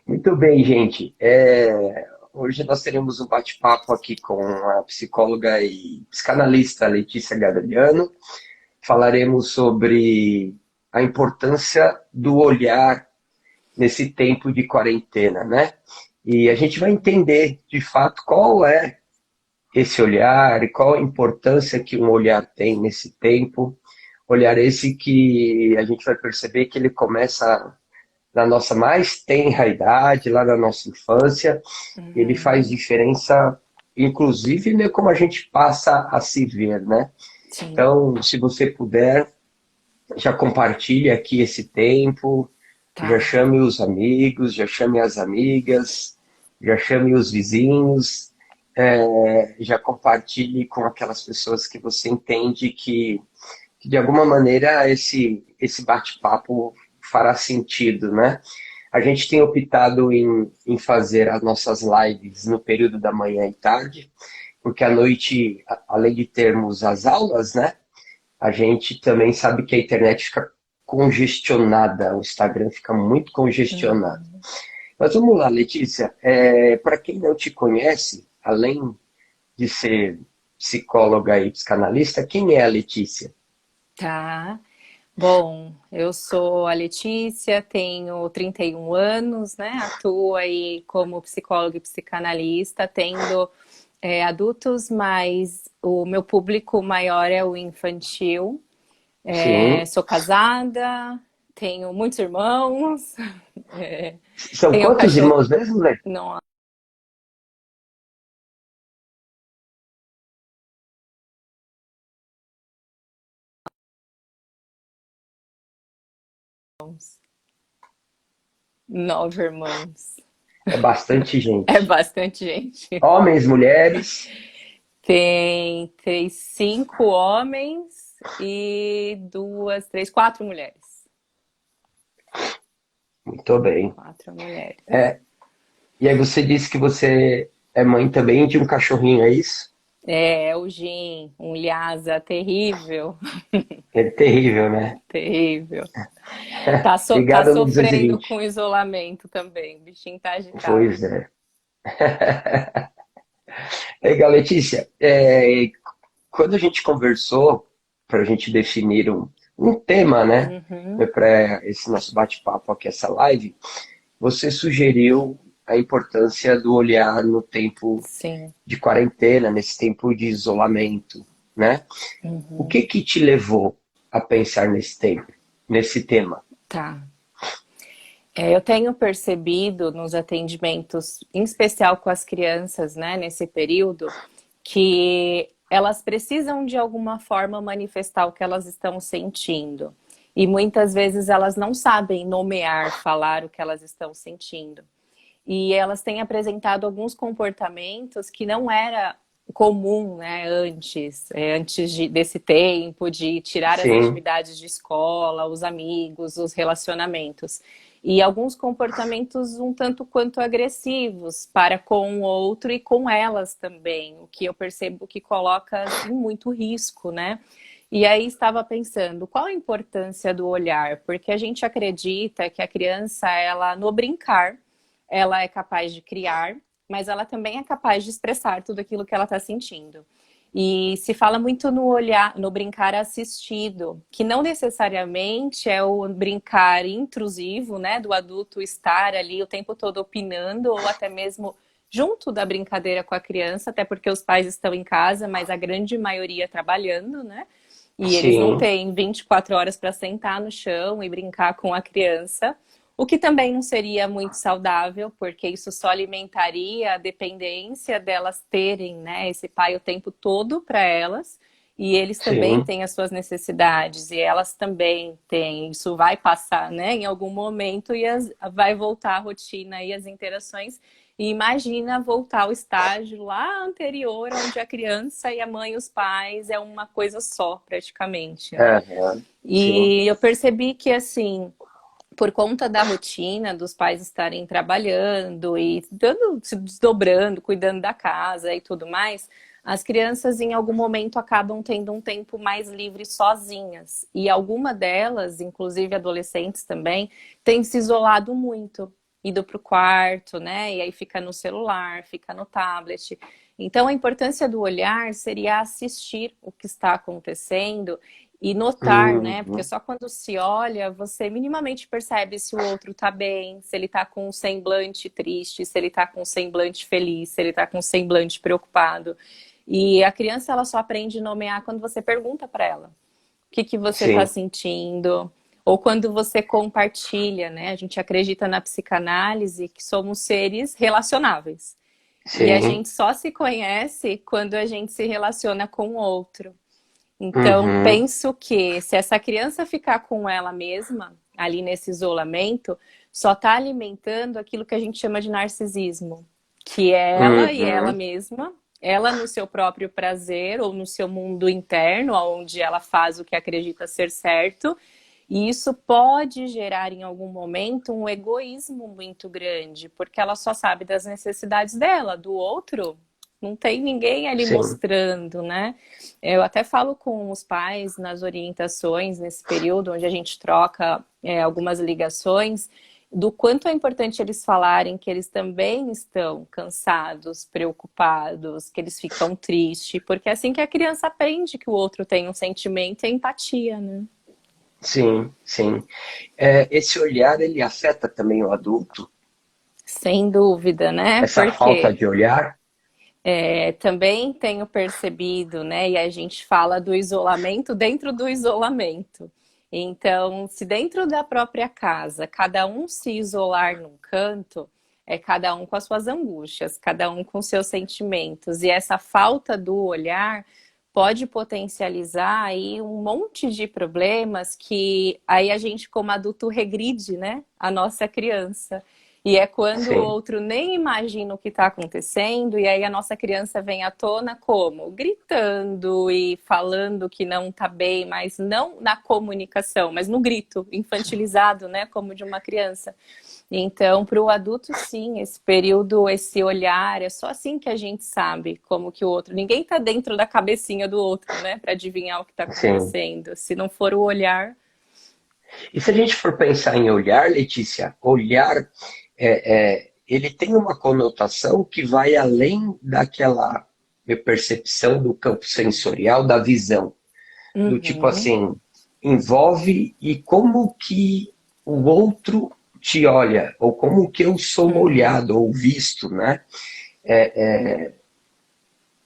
Muito bem, gente. Hoje nós teremos um bate-papo aqui com a psicóloga e psicanalista Letícia Gabriano. Falaremos sobre a importância do olhar nesse tempo de quarentena, né? E a gente vai entender, de fato, qual é esse olhar e qual a importância que um olhar tem nesse tempo. Olhar esse que a gente vai perceber que ele começa na nossa mais tenra idade, lá na nossa infância, ele faz Uhum, diferença, inclusive, né, como a gente passa a se ver, né? sim, Então, se você puder, já compartilhe aqui esse tempo, já tá. chame os amigos, já chame as amigas, já chame os vizinhos, já compartilhe com aquelas pessoas que você entende que de alguma maneira esse bate-papo fará sentido, né? A gente tem optado em fazer as nossas lives no período da manhã e tarde, porque à noite, além de termos as aulas, né? A gente também sabe que a internet fica congestionada, o Instagram fica muito congestionado. Uhum. Mas vamos lá, Letícia. Para quem não te conhece, além de ser psicóloga e psicanalista, quem é a Letícia? Tá. Bom, eu sou a Letícia, tenho 31 anos, né? Atuo aí como psicóloga e psicanalista, tendo adultos, mas o meu público maior é o infantil. Sim. Sou casada, tenho muitos irmãos, é, São tenho um quantos cachorro. irmãos mesmo, Lê? Não, nove irmãos. É bastante É gente. bastante gente. Homens, mulheres. Tem cinco homens e duas, três, quatro mulheres. Muito bem. Quatro mulheres. E aí você disse que você é mãe também de um cachorrinho, é isso? É o Jim, um Lhasa terrível, É terrível, né? terrível. Tá Ligado no sofrendo com 220. o isolamento também. O bichinho tá agitado. Pois é. Legal, Letícia. Quando a gente conversou para a gente definir um tema, né? Uhum, Para esse nosso bate-papo aqui, essa live, você sugeriu a importância do olhar no tempo sim. de quarentena, nesse tempo de isolamento, né? O Uhum, que que te levou a pensar nesse tempo, nesse tema? tá. Eu tenho percebido nos atendimentos, em especial com as crianças, né, nesse período, que elas precisam de alguma forma manifestar o que elas estão sentindo. E muitas vezes elas não sabem nomear, falar o que elas estão sentindo. E elas têm apresentado alguns comportamentos que não era comum, né, desse tempo, de tirar as Sim, atividades de escola, os amigos, os relacionamentos. E alguns comportamentos um tanto quanto agressivos para com o outro e com elas também, o que eu percebo que coloca em muito risco, né? E aí estava pensando, qual a importância do olhar? Porque a gente acredita que a criança, ela no brincar, ela é capaz de criar, mas ela também é capaz de expressar tudo aquilo que ela está sentindo. E se fala muito no olhar, no brincar assistido, que não necessariamente é o brincar intrusivo, né, do adulto estar ali o tempo todo opinando ou até mesmo junto da brincadeira com a criança, até porque os pais estão em casa, mas a grande maioria trabalhando, né? E eles não sim, têm 24 horas para sentar no chão e brincar com a criança. O que também não seria muito saudável, porque isso só alimentaria a dependência delas terem, né, esse pai o tempo todo para elas. E eles também sim, têm as suas necessidades, e elas também têm. Isso vai passar, né, em algum momento, e vai voltar a rotina e as interações. E imagina voltar ao estágio lá anterior, onde a criança e a mãe e os pais é uma coisa só, praticamente, né? aham, sim, E eu percebi que, assim, por conta da rotina dos pais estarem trabalhando e se desdobrando, cuidando da casa e tudo mais, as crianças em algum momento acabam tendo um tempo mais livre sozinhas. E alguma delas, inclusive adolescentes também, têm se isolado muito. ido para o quarto, né? E aí fica no celular, fica no tablet. Então, a importância do olhar seria assistir o que está acontecendo e notar, né? Porque Uhum. só quando se olha, você minimamente percebe se o outro tá bem, se ele tá com um semblante triste, se ele tá com um semblante feliz, se ele tá com um semblante preocupado. E a criança, ela só aprende a nomear quando você pergunta para ela o que que você tá Sim, sentindo, ou quando você compartilha, né? A gente acredita na psicanálise que somos seres relacionáveis. E a sim. gente só se conhece quando a gente se relaciona com o outro. Então, Uhum. penso que se essa criança ficar com ela mesma, ali nesse isolamento, só está alimentando aquilo que a gente chama de narcisismo, que é ela e ela Uhum. mesma, ela no seu próprio prazer ou no seu mundo interno, onde ela faz o que acredita ser certo, e isso pode gerar em algum momento um egoísmo muito grande, porque ela só sabe das necessidades dela, do outro não tem ninguém ali Sim. mostrando, né? Eu até falo com os pais nas orientações, nesse período onde a gente troca algumas ligações, do quanto é importante eles falarem que eles também estão cansados, preocupados, que eles ficam tristes, porque é assim que a criança aprende que o outro tem um sentimento e empatia, né? Sim, sim. É, esse olhar, ele afeta também o adulto? Sem dúvida, né? Essa falta Porque de olhar? também tenho percebido, né? E a gente fala do isolamento dentro do isolamento. Então, se dentro da própria casa cada um se isolar num canto, é cada um com as suas angústias, cada um com seus sentimentos. E essa falta do olhar pode potencializar aí um monte de problemas que aí a gente, como adulto, regride, né? A nossa criança. E é quando o Sim, outro nem imagina o que está acontecendo, e aí a nossa criança vem à tona como? Gritando e falando que não está bem, mas não na comunicação, mas no grito, infantilizado, né? Como de uma criança. Então, para o adulto, sim, esse período, esse olhar, é só assim que a gente sabe como que o outro. Ninguém está dentro da cabecinha do outro, né? Para adivinhar o que está sim. acontecendo. Se não for o olhar. E se a gente for pensar em olhar, Letícia, olhar, ele tem uma conotação que vai além daquela percepção do campo sensorial, da visão. Do tipo Uhum, assim, envolve e como que o outro te olha, ou como que eu sou uhum. olhado ou visto, né?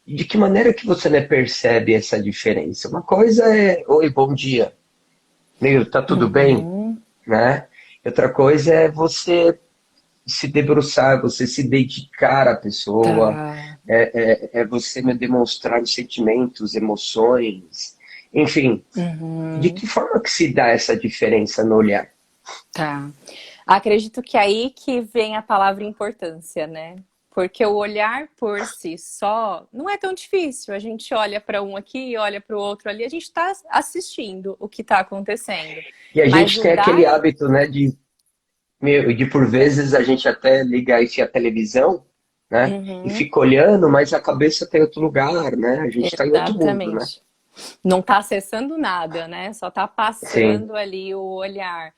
De que maneira que você né, percebe essa diferença? Uma coisa é, oi, bom dia, meu, tá tudo bem, Uhum. né? Outra coisa é você se debruçar, você se dedicar à pessoa, Tá. é você me demonstrar os sentimentos, emoções, enfim, de Uhum. que forma que se dá essa diferença no olhar? Tá. Acredito que é aí que vem a palavra importância, né? Porque o olhar por si só não é tão difícil. A gente olha para um aqui, olha para o outro ali, a gente está assistindo o que está acontecendo. E a Mas gente o tem aquele dar. hábito, né, de por vezes a gente até liga isso a televisão, né, e Uhum, fica olhando, mas a cabeça tem outro lugar, né, a gente está em outro mundo, né? exatamente. Não está acessando nada, né? Só está Sim, passando ali o olhar.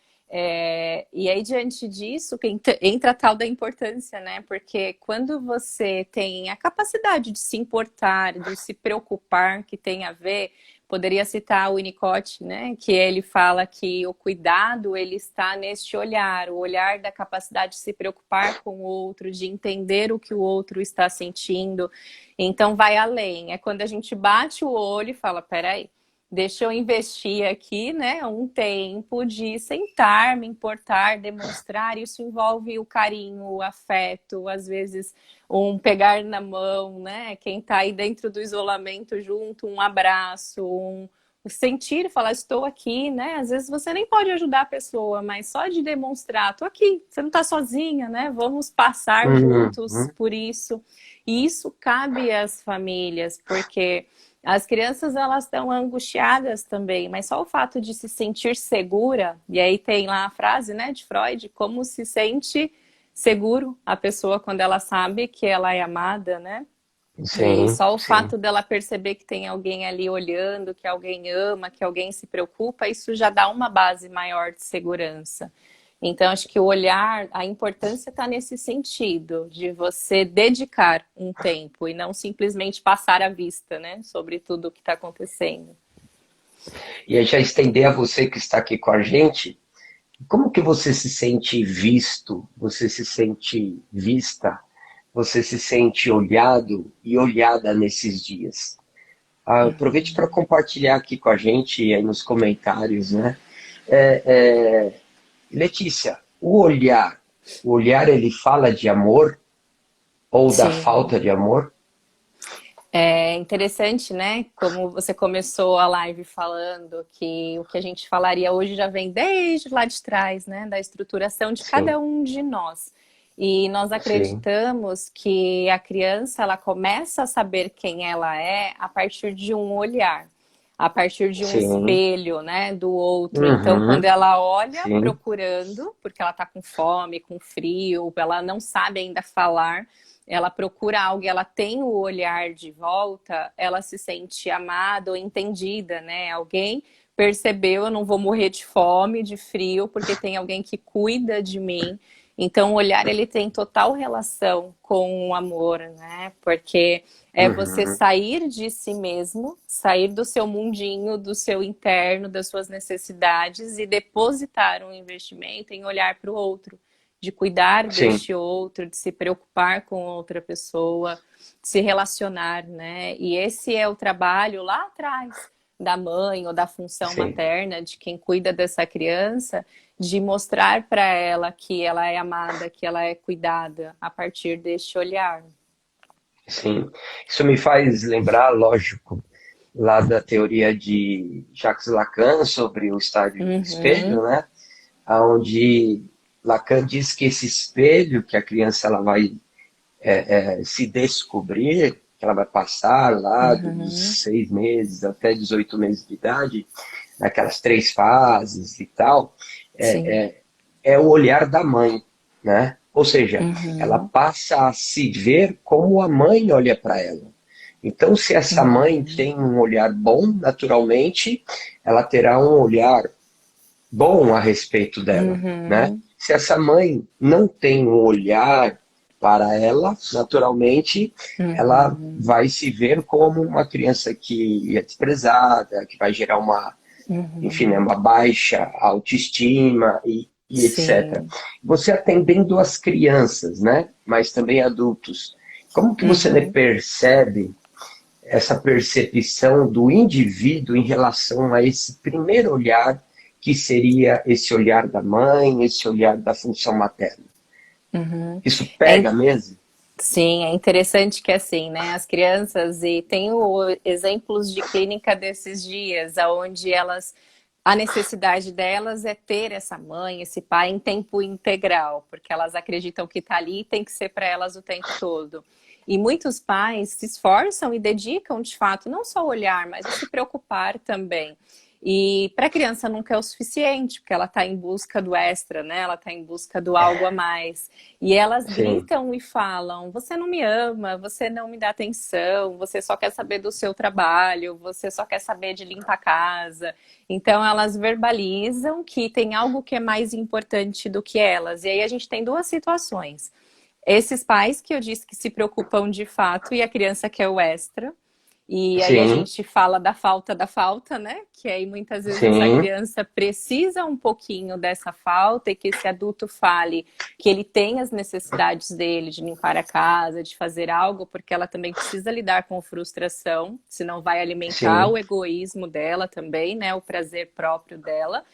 E aí, diante disso, que entra a tal da importância, né? Porque quando você tem a capacidade de se importar, de se preocupar, que tem a ver, poderia citar o Winnicott, né? Que ele fala que o cuidado, ele está neste olhar, o olhar da capacidade de se preocupar com o outro, de entender o que o outro está sentindo. Então vai além. É quando a gente bate o olho e fala, peraí, deixa eu investir aqui, né, um tempo de sentar, me importar, demonstrar. Isso envolve o carinho, o afeto, às vezes um pegar na mão, né? Quem está aí dentro do isolamento junto, um abraço, um sentir, falar estou aqui, né? Às vezes você nem pode ajudar a pessoa, mas só de demonstrar, estou aqui, você não está sozinha, né? Vamos passar juntos uhum, por isso. E isso cabe às famílias, porque as crianças elas estão angustiadas também, mas só o fato de se sentir segura, e aí tem lá a frase, né, de Freud, como se sente seguro a pessoa quando ela sabe que ela é amada, né? E sim, só o sim, fato dela perceber que tem alguém ali olhando, que alguém ama, que alguém se preocupa, isso já dá uma base maior de segurança. Então, acho que o olhar, a importância está nesse sentido, de você dedicar um tempo e não simplesmente passar a vista, né, sobre tudo o que está acontecendo. E aí já estender a você que está aqui com a gente, como que você se sente visto, você se sente vista, você se sente olhado e olhada nesses dias? Aproveite para compartilhar aqui com a gente aí nos comentários, né? É, Letícia, o olhar ele fala de amor ou da Sim. falta de amor? É interessante, né? Como você começou a live falando que o que a gente falaria hoje já vem desde lá de trás, né? Da estruturação de Sim, cada um de nós. E nós sim, acreditamos que a criança ela começa a saber quem ela é a partir de um olhar, a partir de um sim, espelho, né, do outro. Então, quando uhum, ela olha sim, procurando, porque ela está com fome, com frio, ela não sabe ainda falar, ela procura algo e ela tem o olhar de volta, ela se sente amada ou entendida, né? Alguém percebeu, eu não vou morrer de fome, de frio, porque tem alguém que cuida de mim. Então, o olhar ele tem total relação com o amor, né? Porque é você uhum, sair de si mesmo, sair do seu mundinho, do seu interno, das suas necessidades e depositar um investimento em olhar para o outro, de cuidar sim, deste outro, de se preocupar com outra pessoa, de se relacionar, né? E esse é o trabalho lá atrás da mãe ou da função sim, materna, de quem cuida dessa criança, de mostrar para ela que ela é amada, que ela é cuidada a partir deste olhar. sim. Isso me faz lembrar, lógico, lá da teoria de Jacques Lacan sobre o estágio do espelho, Uhum, né? Onde Lacan diz que esse espelho que a criança ela vai se descobrir, que ela vai passar lá uhum, dos 6 meses até 18 meses de idade, naquelas 3 fases e tal, sim, é o olhar da mãe, né? Ou seja, ela uhum, passa a se ver como a mãe olha para ela. Então, se essa mãe uhum, tem um olhar bom, naturalmente, ela terá um olhar bom a respeito dela, né? uhum, Se essa mãe não tem um olhar para ela, naturalmente, ela uhum, vai se ver como uma criança que é desprezada, que vai gerar uma, enfim, né, uhum, uma baixa autoestima e etc. sim, Você atendendo as crianças, né? Mas também adultos. Como que você uhum. percebe essa percepção do indivíduo em relação a esse primeiro olhar, que seria esse olhar da mãe, esse olhar da função materna? Uhum. Isso É, pega mesmo? sim, é interessante que assim, né, as crianças, e tenho exemplos de clínica desses dias, onde elas, a necessidade delas é ter essa mãe, esse pai em tempo integral, porque elas acreditam que está ali e tem que ser para elas o tempo todo. E muitos pais se esforçam e dedicam, de fato, não só o olhar, mas a se preocupar também. E para a criança nunca é o suficiente, porque ela está em busca do extra, né? Ela está em busca do algo a mais. E elas Sim, gritam e falam: você não me ama, você não me dá atenção, você só quer saber do seu trabalho, você só quer saber de limpar a casa. Então elas verbalizam que tem algo que é mais importante do que elas. E aí a gente tem duas situações. Esses pais que eu disse que se preocupam de fato e a criança quer o extra. E aí a sim, gente fala da falta, né? Que aí muitas vezes essa sim, criança precisa um pouquinho dessa falta e que esse adulto fale que ele tem as necessidades dele de limpar a casa, de fazer algo, porque ela também precisa lidar com frustração, senão vai alimentar sim, o egoísmo dela também, né? O prazer próprio dela.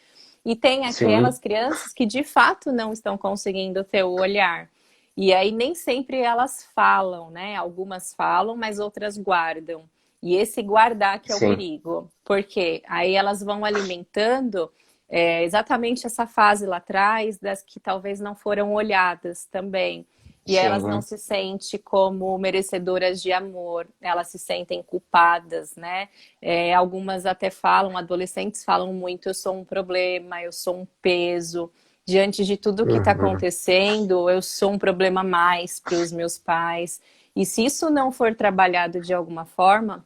E tem aquelas sim, crianças que de fato não estão conseguindo ter o olhar. E aí nem sempre elas falam, né? Algumas falam, mas outras guardam. E esse guardar que é o sim, perigo. Porque aí elas vão alimentando exatamente essa fase lá atrás das que talvez não foram olhadas também. E elas não sim, se sentem como merecedoras de amor, elas se sentem culpadas, né? Algumas até falam, adolescentes falam muito, eu sou um problema, eu sou um peso. Diante de tudo que está uhum, acontecendo, eu sou um problema a mais para os meus pais. E se isso não for trabalhado de alguma forma,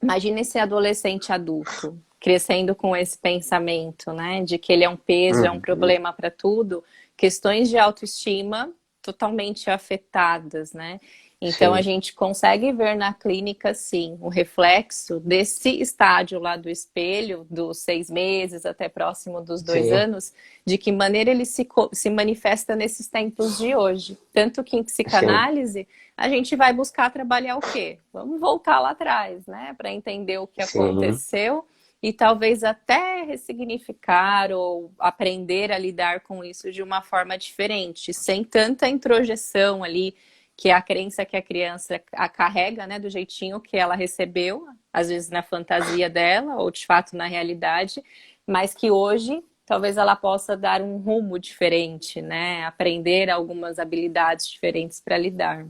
imagine esse adolescente adulto. crescendo com esse pensamento, né? De que ele é um peso, é um Uhum. problema para tudo, questões de autoestima totalmente afetadas, né? Então a Sim, gente consegue ver na clínica, sim, o reflexo desse estágio lá do espelho, dos 6 meses até próximo dos dois sim, anos, de que maneira ele se manifesta nesses tempos de hoje. Tanto que em sim, psicanálise, a gente vai buscar trabalhar o quê? Vamos voltar lá atrás, né? Para entender o que sim, aconteceu e talvez até ressignificar ou aprender a lidar com isso de uma forma diferente, sem tanta introjeção ali, que é a crença que a criança a carrega, né, do jeitinho que ela recebeu, às vezes na fantasia dela, ou de fato na realidade, mas que hoje talvez ela possa dar um rumo diferente, né, aprender algumas habilidades diferentes para lidar.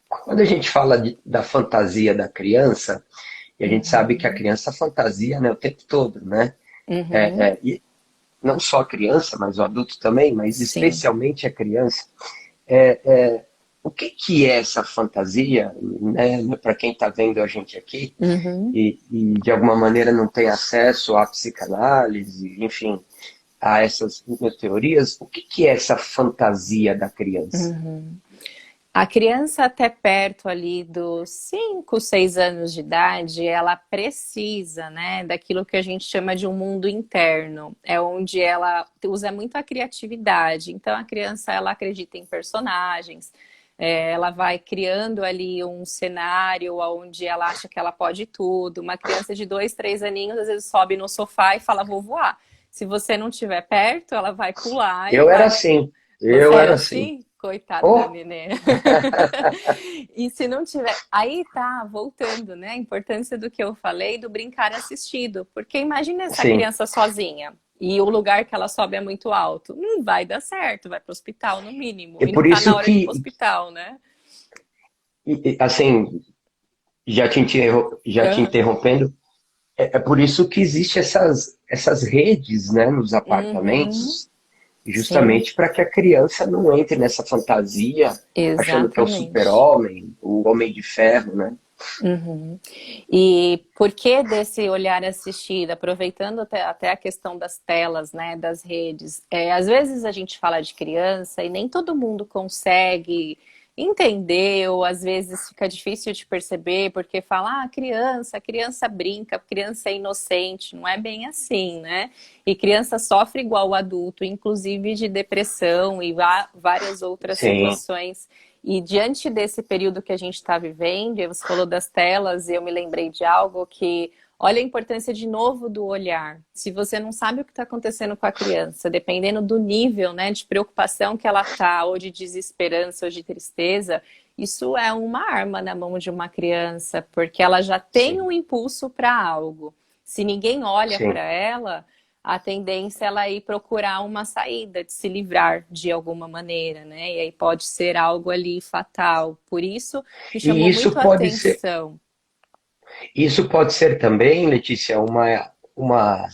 Quando a gente fala da fantasia da criança, e a gente sabe que a Uhum. criança fantasia, né, o tempo todo, né? Uhum. E não só a criança, mas o adulto também, mas Sim. especialmente a criança. É, o que que é essa fantasia, né, para quem está vendo a gente aqui Uhum. e de alguma maneira não tem acesso à psicanálise, enfim, a essas teorias, o que que é essa fantasia da criança? Uhum. A criança até perto ali dos 5, 6 anos de idade, ela precisa, né, daquilo que a gente chama de um mundo interno. É onde ela usa muito a criatividade. Então a criança, ela acredita em personagens, ela vai criando ali um cenário onde ela acha que ela pode tudo. Uma criança de 2, 3 aninhos, às vezes sobe no sofá e fala, vou voar. Se você não estiver perto, ela vai pular e Eu era vai. assim, Você eu era era assim. assim? Coitada da Oh, nenê. E se não tiver. Aí tá, voltando, né? A importância do que eu falei do brincar assistido. Porque imagina essa sim. criança sozinha e o lugar que ela sobe é muito alto. Não vai dar certo, vai pro hospital no mínimo. E E não por tá na isso hora de ir pro que, hospital, né? assim, já te Uhum. interrompendo, é por isso que existe essas redes, né, nos Uhum. apartamentos, Sim, justamente para que a criança não entre nessa fantasia achando que é o exatamente. super-homem, o homem de ferro, né? Uhum. E por que desse olhar assistido, aproveitando até a questão das telas, né, das redes, às vezes a gente fala de criança e nem todo mundo consegue entender, ou às vezes fica difícil de perceber, porque fala, a criança brinca, a criança é inocente, não é bem assim, né? E criança sofre igual o adulto, inclusive de depressão e várias outras Sim, situações e diante desse período que a gente está vivendo, e você falou das telas, e eu me lembrei de algo que, olha a importância de novo do olhar. Se você não sabe o que está acontecendo com a criança, dependendo do nível, né, de preocupação que ela tá, ou de desesperança, ou de tristeza, isso é uma arma na mão de uma criança, porque ela já tem sim, um impulso para algo. Se ninguém olha sim. para ela, a tendência é ela ir procurar uma saída, de se livrar de alguma maneira, né? E aí pode ser algo ali fatal. Por isso me E chamou muito a atenção. isso pode ser também, Letícia, uma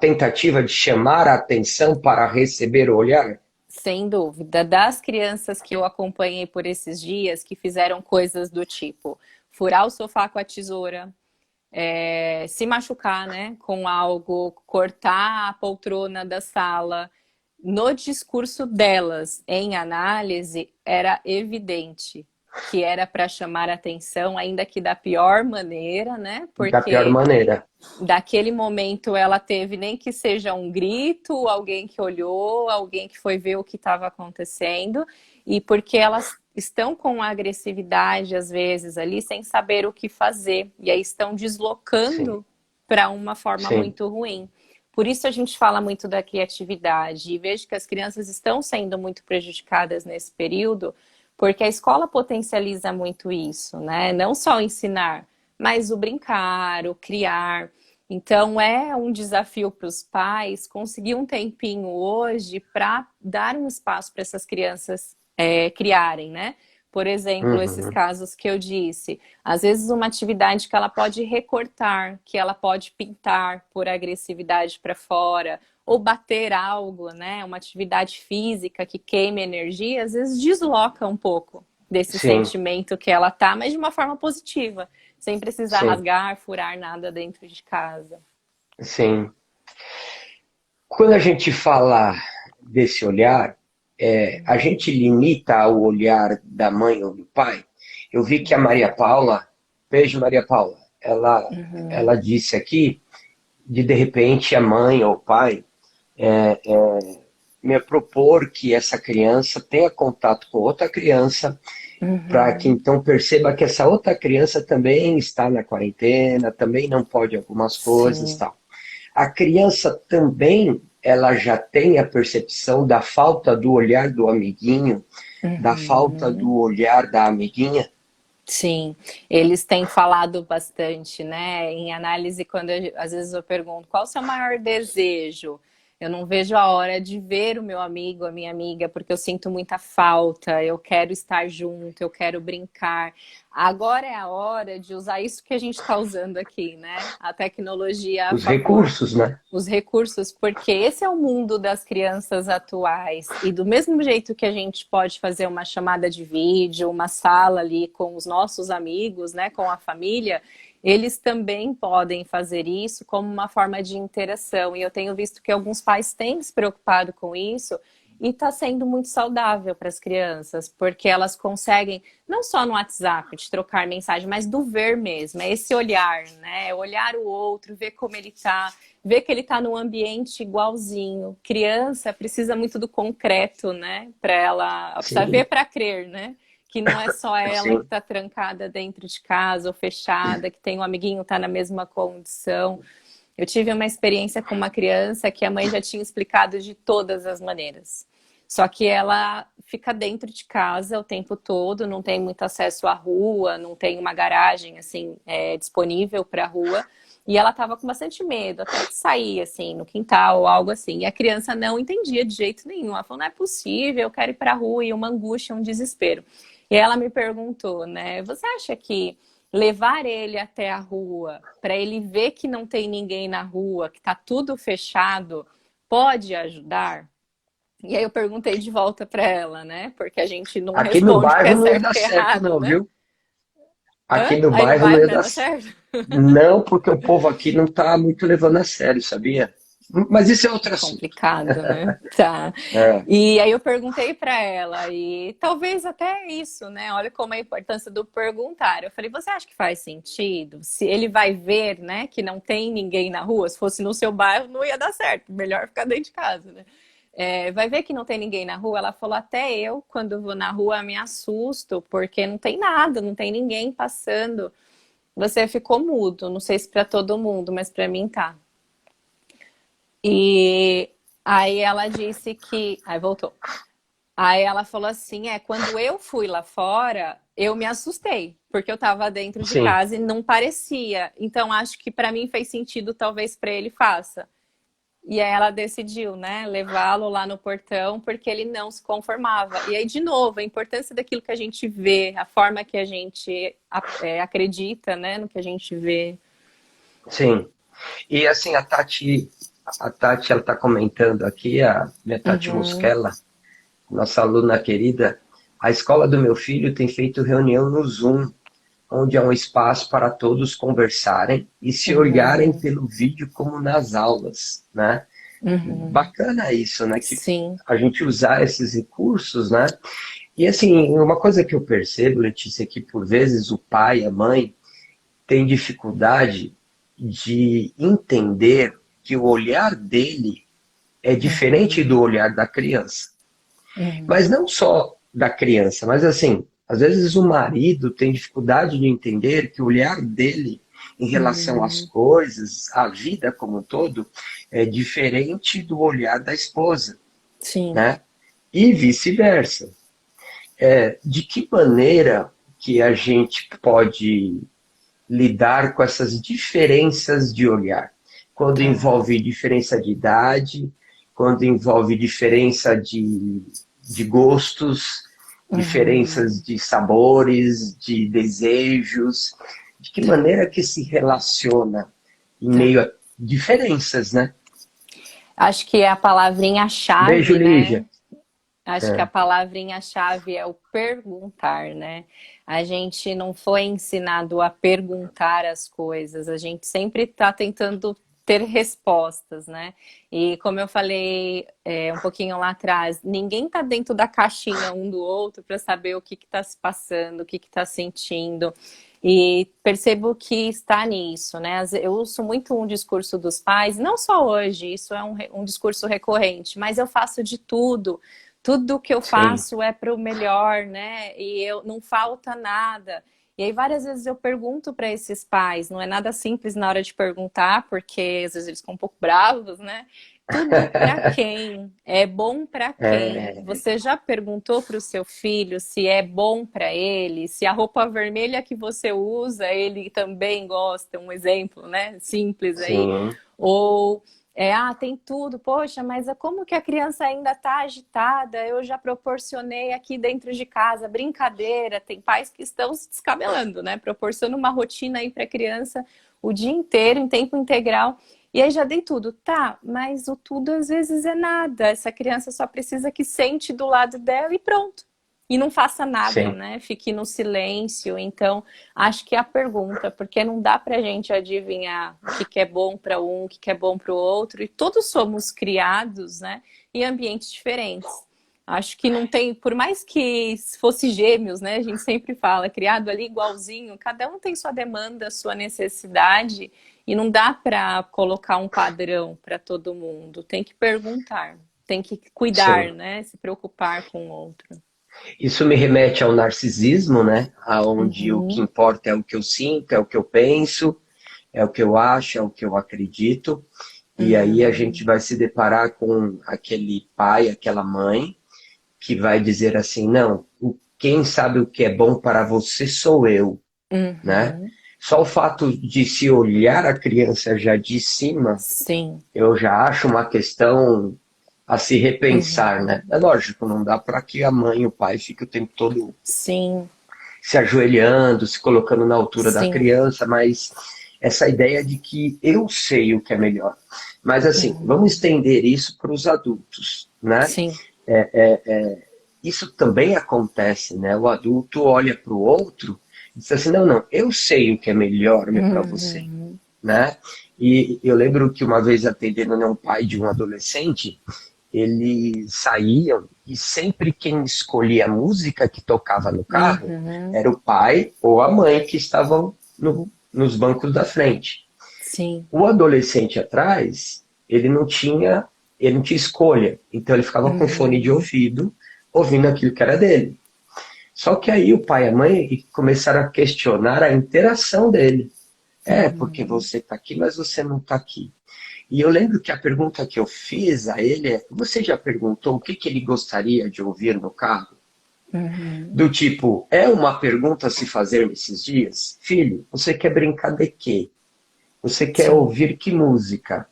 tentativa de chamar a atenção para receber o olhar? Sem dúvida, das crianças que eu acompanhei por esses dias que fizeram coisas do tipo furar o sofá com a tesoura, se machucar, né, com algo, cortar a poltrona da sala. No discurso delas, em análise, era evidente que era para chamar atenção, ainda que da pior maneira, né? Da pior Porque maneira. daquele momento ela teve nem que seja um grito, alguém que olhou, alguém que foi ver o que estava acontecendo, e porque elas estão com agressividade às vezes ali sem saber o que fazer, e aí estão Sim, deslocando para uma forma sim, muito ruim. Por isso a gente fala muito da criatividade e vejo que as crianças estão sendo muito prejudicadas nesse período, porque a escola potencializa muito isso, né? Não só o ensinar, mas o brincar, o criar. Então é um desafio para os pais conseguir um tempinho hoje para dar um espaço para essas crianças criarem, né? Por exemplo, esses uhum, casos que eu disse, às vezes uma atividade que ela pode recortar, que ela pode pintar por agressividade para fora, ou bater algo, né? Uma atividade física que queime energia, às vezes desloca um pouco desse sim, sentimento que ela tá, mas de uma forma positiva. sem precisar sim, rasgar, furar nada dentro de casa. sim. Quando a gente fala desse olhar, a gente limita ao olhar da mãe ou do pai. Eu vi que a Maria Paula, beijo Maria Paula, Uhum, ela disse aqui de repente a mãe ou o pai me propor que essa criança tenha contato com outra criança para que uhum, então perceba que essa outra criança também está na quarentena, também não pode algumas coisas, sim. tal. A criança também ela já tem a percepção da falta do olhar do amiguinho, da falta Uhum. do olhar da amiguinha. Sim, eles têm falado bastante, né? Em análise, quando às vezes eu pergunto qual o seu maior desejo, eu não vejo a hora de ver o meu amigo, a minha amiga, porque eu sinto muita falta, eu quero estar junto, eu quero brincar. Agora é a hora de usar isso que a gente está usando aqui, né? A tecnologia a Os favor, recursos, né? os recursos, porque esse é o mundo das crianças atuais. E do mesmo jeito que a gente pode fazer uma chamada de vídeo, uma sala ali com os nossos amigos, né, com a família, eles também podem fazer isso como uma forma de interação. E eu tenho visto que alguns pais têm se preocupado com isso. E está sendo muito saudável para as crianças, porque elas conseguem, não só no WhatsApp, de trocar mensagem, mas do ver mesmo. É esse olhar, né? Olhar o outro, ver como ele está, ver que ele está num ambiente igualzinho. Criança precisa muito do concreto, né? Para ela, precisa ver Sim, para crer, né? Que não é só ela que sim. está trancada dentro de casa ou fechada, que tem um amiguinho que está na mesma condição. Eu tive uma experiência com uma criança que a mãe já tinha explicado de todas as maneiras. Só que ela fica dentro de casa o tempo todo, não tem muito acesso à rua, não tem uma garagem assim disponível para a rua. E ela estava com bastante medo, até de sair assim no quintal ou algo assim. E a criança não entendia de jeito nenhum. Ela falou: não é possível, eu quero ir para a rua. E uma angústia, um desespero. E ela me perguntou, né? Você acha que levar ele até a rua, para ele ver que não tem ninguém na rua, que está tudo fechado, pode ajudar? E aí eu perguntei de volta para ela, né? Porque a gente não Aqui no responde o que bairro é não ia certo e o dar que é certo, errado, não, né? viu? Hã? Aqui no Aí no bairro não bairro ia não ia dar dar certo? Não, porque o povo aqui não está muito levando a sério, sabia? Mas isso é outro assunto. Complicado, né? Tá. É, E aí eu perguntei para ela, e talvez até isso, né? Olha como é a importância do perguntar. Eu falei: você acha que faz sentido? Se ele vai ver, né, que não tem ninguém na rua, se fosse no seu bairro, não ia dar certo. Melhor ficar dentro de casa, né? Vai ver que não tem ninguém na rua? Ela falou: até eu, quando vou na rua, me assusto, porque não tem nada, não tem ninguém passando. Você ficou mudo, não sei se para todo mundo, mas para mim tá. E aí ela disse que. Aí voltou. Aí ela falou assim: quando eu fui lá fora, eu me assustei, porque eu tava dentro de sim, casa e não parecia. Então acho que para mim fez sentido, talvez para ele faça. E aí ela decidiu, né, levá-lo lá no portão, porque ele não se conformava. E aí, de novo, a importância daquilo que a gente vê, a forma que a gente acredita, né, no que a gente vê. sim. E assim, a Tati, ela está comentando aqui, a minha Tati Uhum, Musquela, nossa aluna querida, a escola do meu filho tem feito reunião no Zoom, onde há um espaço para todos conversarem e se olharem uhum, pelo vídeo como nas aulas, né? uhum. Bacana isso, né? Que Sim. a gente usar esses recursos, né? E assim, uma coisa que eu percebo, Letícia, é que por vezes o pai, a mãe, tem dificuldade de entender que o olhar dele é diferente do Uhum, olhar da criança. Mas uhum, não só da criança, mas assim, às vezes o marido tem dificuldade de entender que o olhar dele em relação às uhum. coisas, à vida como um todo, é diferente do olhar da esposa, Sim. né? E vice-versa. De que maneira que a gente pode lidar com essas diferenças de olhar? Quando Tá. envolve diferença de idade, quando envolve diferença de gostos, diferenças Uhum. de sabores, de desejos, de que Tá, maneira que se relaciona em meio tá. a diferenças, né? Acho que é a Beijo, palavrinha-chave, né? Lígia. Acho que a palavrinha-chave é o perguntar, né? A gente não foi ensinado a perguntar as coisas, a gente sempre está tentando ter respostas, né? E como eu falei um pouquinho lá atrás, ninguém está dentro da caixinha um do outro para saber o que está se passando, o que está sentindo. E percebo que está nisso, né? Eu uso muito um discurso dos pais, não só hoje, isso é um discurso recorrente, mas eu faço de tudo. Tudo que eu Sim. faço é para o melhor, né? E não falta nada. E aí várias vezes eu pergunto para esses pais, não é nada simples na hora de perguntar, porque às vezes eles ficam um pouco bravos, né? Tudo para quem? É bom para quem? É, Você já perguntou para o seu filho se é bom para ele? Se a roupa vermelha que você usa, ele também gosta? Um exemplo, né? Simples aí. sim, Ou tem tudo, poxa, mas como que a criança ainda está agitada? Eu já proporcionei aqui dentro de casa brincadeira. Tem pais que estão se descabelando, né? Proporciona uma rotina aí para a criança o dia inteiro, em tempo integral. E aí já dei tudo, tá? Mas o tudo às vezes é nada. Essa criança só precisa que sente do lado dela e pronto. E não faça nada, sim. né? Fique no silêncio. Então, acho que é a pergunta, porque não dá pra gente adivinhar o que é bom para um, o que é bom para o outro, e todos somos criados, né, em ambientes diferentes. Acho que não tem, por mais que fosse gêmeos, né, a gente sempre fala, criado ali igualzinho, cada um tem sua demanda, sua necessidade, e não dá para colocar um padrão para todo mundo. Tem que perguntar, tem que cuidar, Sim. né, se preocupar com o outro. Isso me remete ao narcisismo, né? Aonde o que Uhum, importa é o que eu sinto, é o que eu penso, é o que eu acho, é o que eu acredito. E aí a gente uhum, vai se deparar com aquele pai, aquela mãe, que vai dizer assim, não, quem sabe o que é bom para você sou eu, né? uhum. Só o fato de se olhar a criança já de cima, Sim, eu já acho uma questão a se repensar, né? uhum. É lógico, não dá para que a mãe e o pai fiquem o tempo todo Sim, se ajoelhando, se colocando na altura da sim, criança, mas essa ideia de que eu sei o que é melhor. Mas assim, vamos uhum. estender isso para os adultos, né? Sim, Isso também acontece, né? O adulto olha para o outro e diz assim, não, não, eu sei o que é melhor para você, uhum. né? E eu lembro que uma vez atendendo um pai de um adolescente, eles saíam e sempre quem escolhia a música que tocava no carro Uhum. era o pai ou a mãe que estavam nos bancos da frente. Sim, O adolescente atrás, ele não tinha escolha, então ele ficava com fone de uhum. ouvido, ouvindo aquilo que era dele. Só que aí o pai e a mãe começaram a questionar a interação dele. É, porque Uhum. você está aqui, mas você não está aqui. E eu lembro que a pergunta que eu fiz a ele é: você já perguntou o que, que ele gostaria de ouvir no carro? Uhum. Do tipo, é uma pergunta a se fazer nesses dias? Filho, você quer brincar de quê? Você quer Sim, ouvir que música?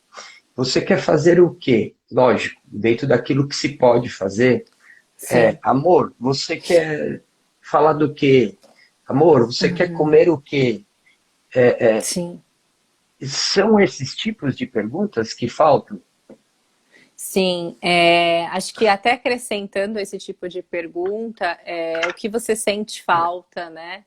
Você quer fazer o quê? Lógico, dentro daquilo que se pode fazer. sim, Amor, você quer falar do quê? Amor, você quer uhum. comer o quê? Sim. São esses tipos de perguntas que faltam? Sim, acho que até acrescentando esse tipo de pergunta, o que você sente falta, né?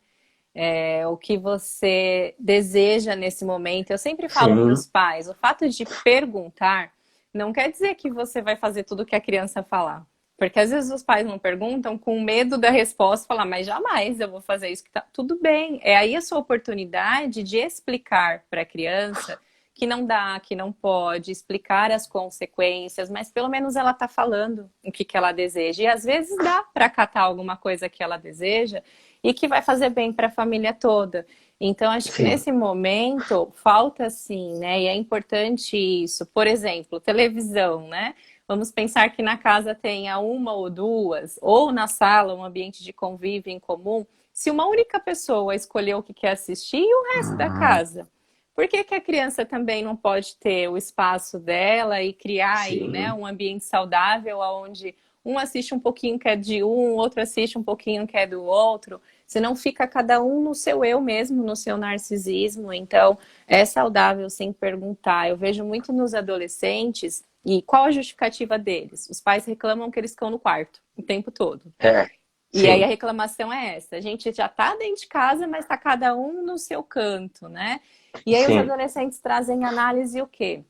O que você deseja nesse momento. Eu sempre falo para os Sim, pais, o fato de perguntar não quer dizer que você vai fazer tudo o que a criança falar. Porque às vezes os pais não perguntam com medo da resposta, falar, mas jamais eu vou fazer isso que tá tudo bem. É aí a sua oportunidade de explicar para a criança que não dá, que não pode, explicar as consequências, mas pelo menos ela está falando o que ela deseja. E às vezes dá para catar alguma coisa que ela deseja e que vai fazer bem para a família toda. Então, acho que sim. nesse momento falta sim, né? E é importante isso. Por exemplo, televisão, né? Vamos pensar que na casa tenha uma ou duas, ou na sala, um ambiente de convívio em comum. Se uma única pessoa escolher o que quer assistir, e o resto da Uhum, casa? Por que que a criança também não pode ter o espaço dela e criar aí, né, sim. um ambiente saudável onde um assiste um pouquinho que é de um, outro assiste um pouquinho que é do outro? Senão fica cada um no seu eu mesmo, no seu narcisismo. Então, é saudável sem perguntar. Eu vejo muito nos adolescentes E qual a justificativa deles? Os pais reclamam que eles ficam no quarto o tempo todo. É, E aí a sim, reclamação é essa. A gente já tá dentro de casa, mas tá cada um no seu canto, né? E aí os sim, adolescentes trazem análise o quê?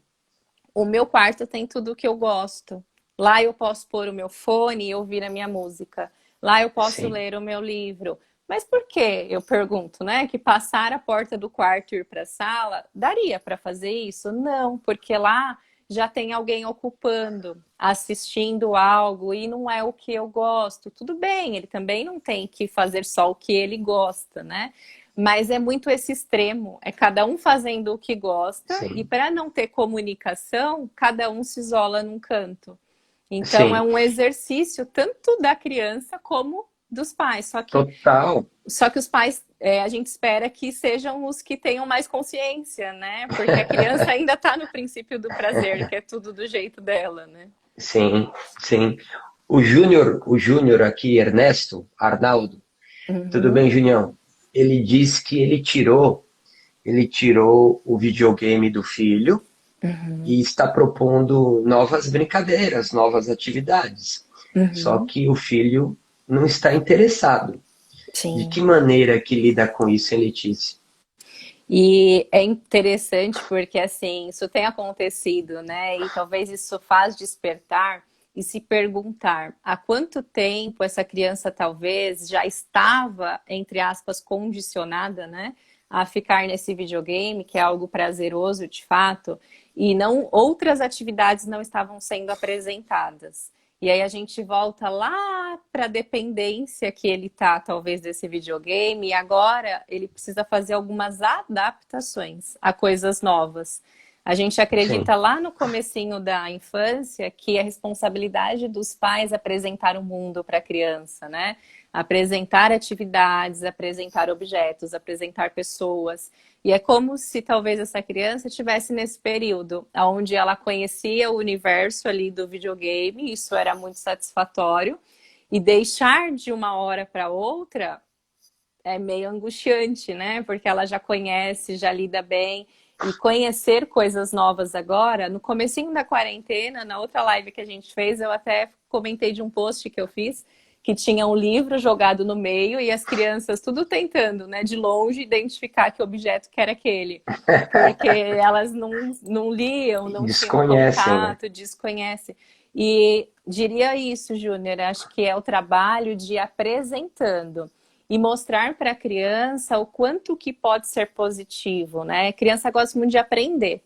O meu quarto tem tudo o que eu gosto. Lá eu posso pôr o meu fone e ouvir a minha música. Lá eu posso sim, ler o meu livro. Mas por que, eu pergunto, né? Que passar a porta do quarto e ir para a sala, daria para fazer isso? Não, porque lá já tem alguém ocupando, assistindo algo e não é o que eu gosto. Tudo bem, ele também não tem que fazer só o que ele gosta, né? Mas é muito esse extremo, é cada um fazendo o que gosta e sim, para não ter comunicação, cada um se isola num canto. Então é sim, um exercício tanto da criança como dos pais. total. Só que os pais, a gente espera que sejam os que tenham mais consciência, né? Porque a criança ainda está no princípio do prazer, que é tudo do jeito dela, né? Sim, sim. O Júnior aqui, Ernesto Arnaldo, tudo Uhum, bem, Junião? Ele diz que ele tirou o videogame do filho uhum, e está propondo novas brincadeiras, novas atividades. Só uhum. que o filho não está interessado. De que Sim. maneira que lida com isso, hein, Letícia? E é interessante porque, assim, isso tem acontecido, né? E talvez isso faz despertar e se perguntar há quanto tempo essa criança talvez já estava, entre aspas, condicionada, né? A ficar nesse videogame, que é algo prazeroso de fato, e não outras atividades não estavam sendo apresentadas. E aí a gente volta lá para a dependência que ele tá, talvez, desse videogame, e agora ele precisa fazer algumas adaptações a coisas novas. A gente Sim, acredita lá no comecinho da infância que é responsabilidade dos pais apresentar o mundo para a criança, né? Apresentar atividades, apresentar objetos, apresentar pessoas. E é como se talvez essa criança estivesse nesse período onde ela conhecia o universo ali do videogame, isso era muito satisfatório, e deixar de uma hora para outra é meio angustiante, né? Porque ela já conhece, já lida bem. E conhecer coisas novas agora, no comecinho da quarentena, na outra live que a gente fez, eu até comentei de um post que eu fiz, que tinha um livro jogado no meio e as crianças tudo tentando, né, de longe, identificar que objeto que era aquele. Porque elas não liam, não tinham desconhecem, né? contato, desconhecem. E diria isso, Júnior, acho que é o trabalho de ir apresentando e mostrar para a criança o quanto que pode ser positivo, né? A criança gosta muito de aprender.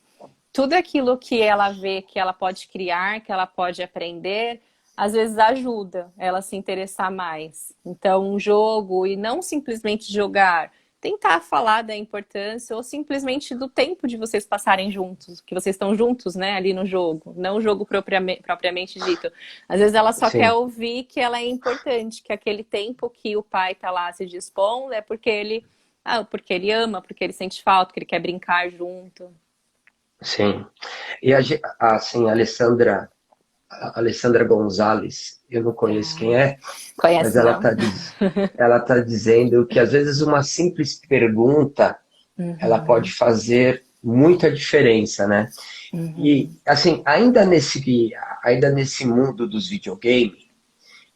Tudo aquilo que ela vê que ela pode criar, que ela pode aprender, às vezes ajuda ela a se interessar mais. Então, um jogo e não simplesmente jogar, tentar falar da importância ou simplesmente do tempo de vocês passarem juntos, que vocês estão juntos, né, ali no jogo, não o jogo propriamente dito. Às vezes ela só quer Sim, ouvir que ela é importante, que aquele tempo que o pai está lá se dispondo é porque ele ama, porque ele sente falta, porque ele quer brincar junto. sim. E assim, a Alessandra Gonzalez, eu não conheço quem é, mas Conhece não? ela tá dizendo que às vezes uma simples pergunta ela pode Uhum, fazer muita diferença, né? E uhum. assim, ainda nesse mundo dos videogames,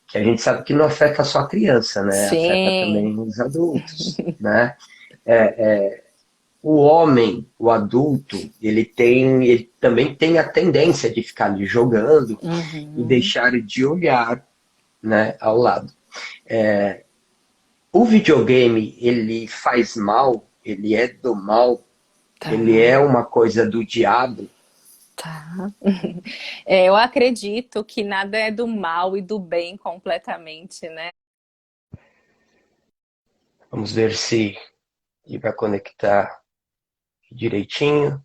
que a gente sabe que não afeta só a criança, né? Afeta Sim. também os adultos, né? O homem, o adulto, ele também tem a tendência de ficar ali jogando e Uhum. deixar de olhar, né, ao lado. O videogame, ele faz mal, ele é do mal, ele Tá, é uma coisa do diabo. tá. Eu acredito que nada é do mal e do bem completamente, né? Vamos ver se ele vai conectar direitinho.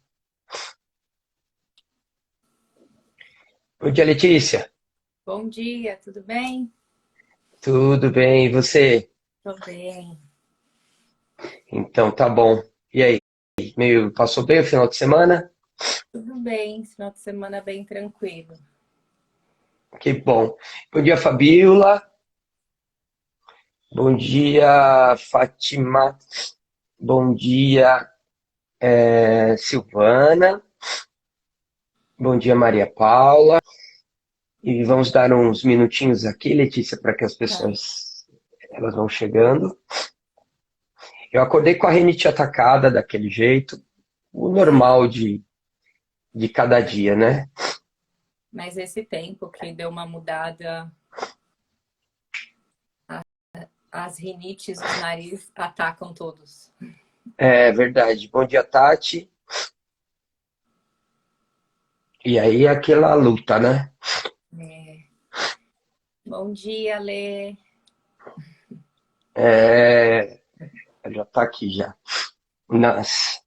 Bom dia, Letícia. Bom dia, tudo bem? Tudo bem, e você? Tô bem. Então, tá bom. E aí, passou bem o final de semana? Tudo bem, final de semana bem tranquilo. Que bom. Bom dia, Fabiola. Bom dia, Fátima. Bom dia, Silvana. Bom dia, Maria Paula. E vamos dar uns minutinhos aqui, Letícia, para que as Tá. pessoas elas vão chegando. Eu acordei com a rinite atacada daquele jeito, o Ai, normal de cada dia, né? mas esse tempo que deu uma mudada, as rinites, os narizes atacam todos. É verdade. Bom dia, Tati. E aí, aquela luta, né? É. Bom dia, Lê. É, já tá aqui já. Nas,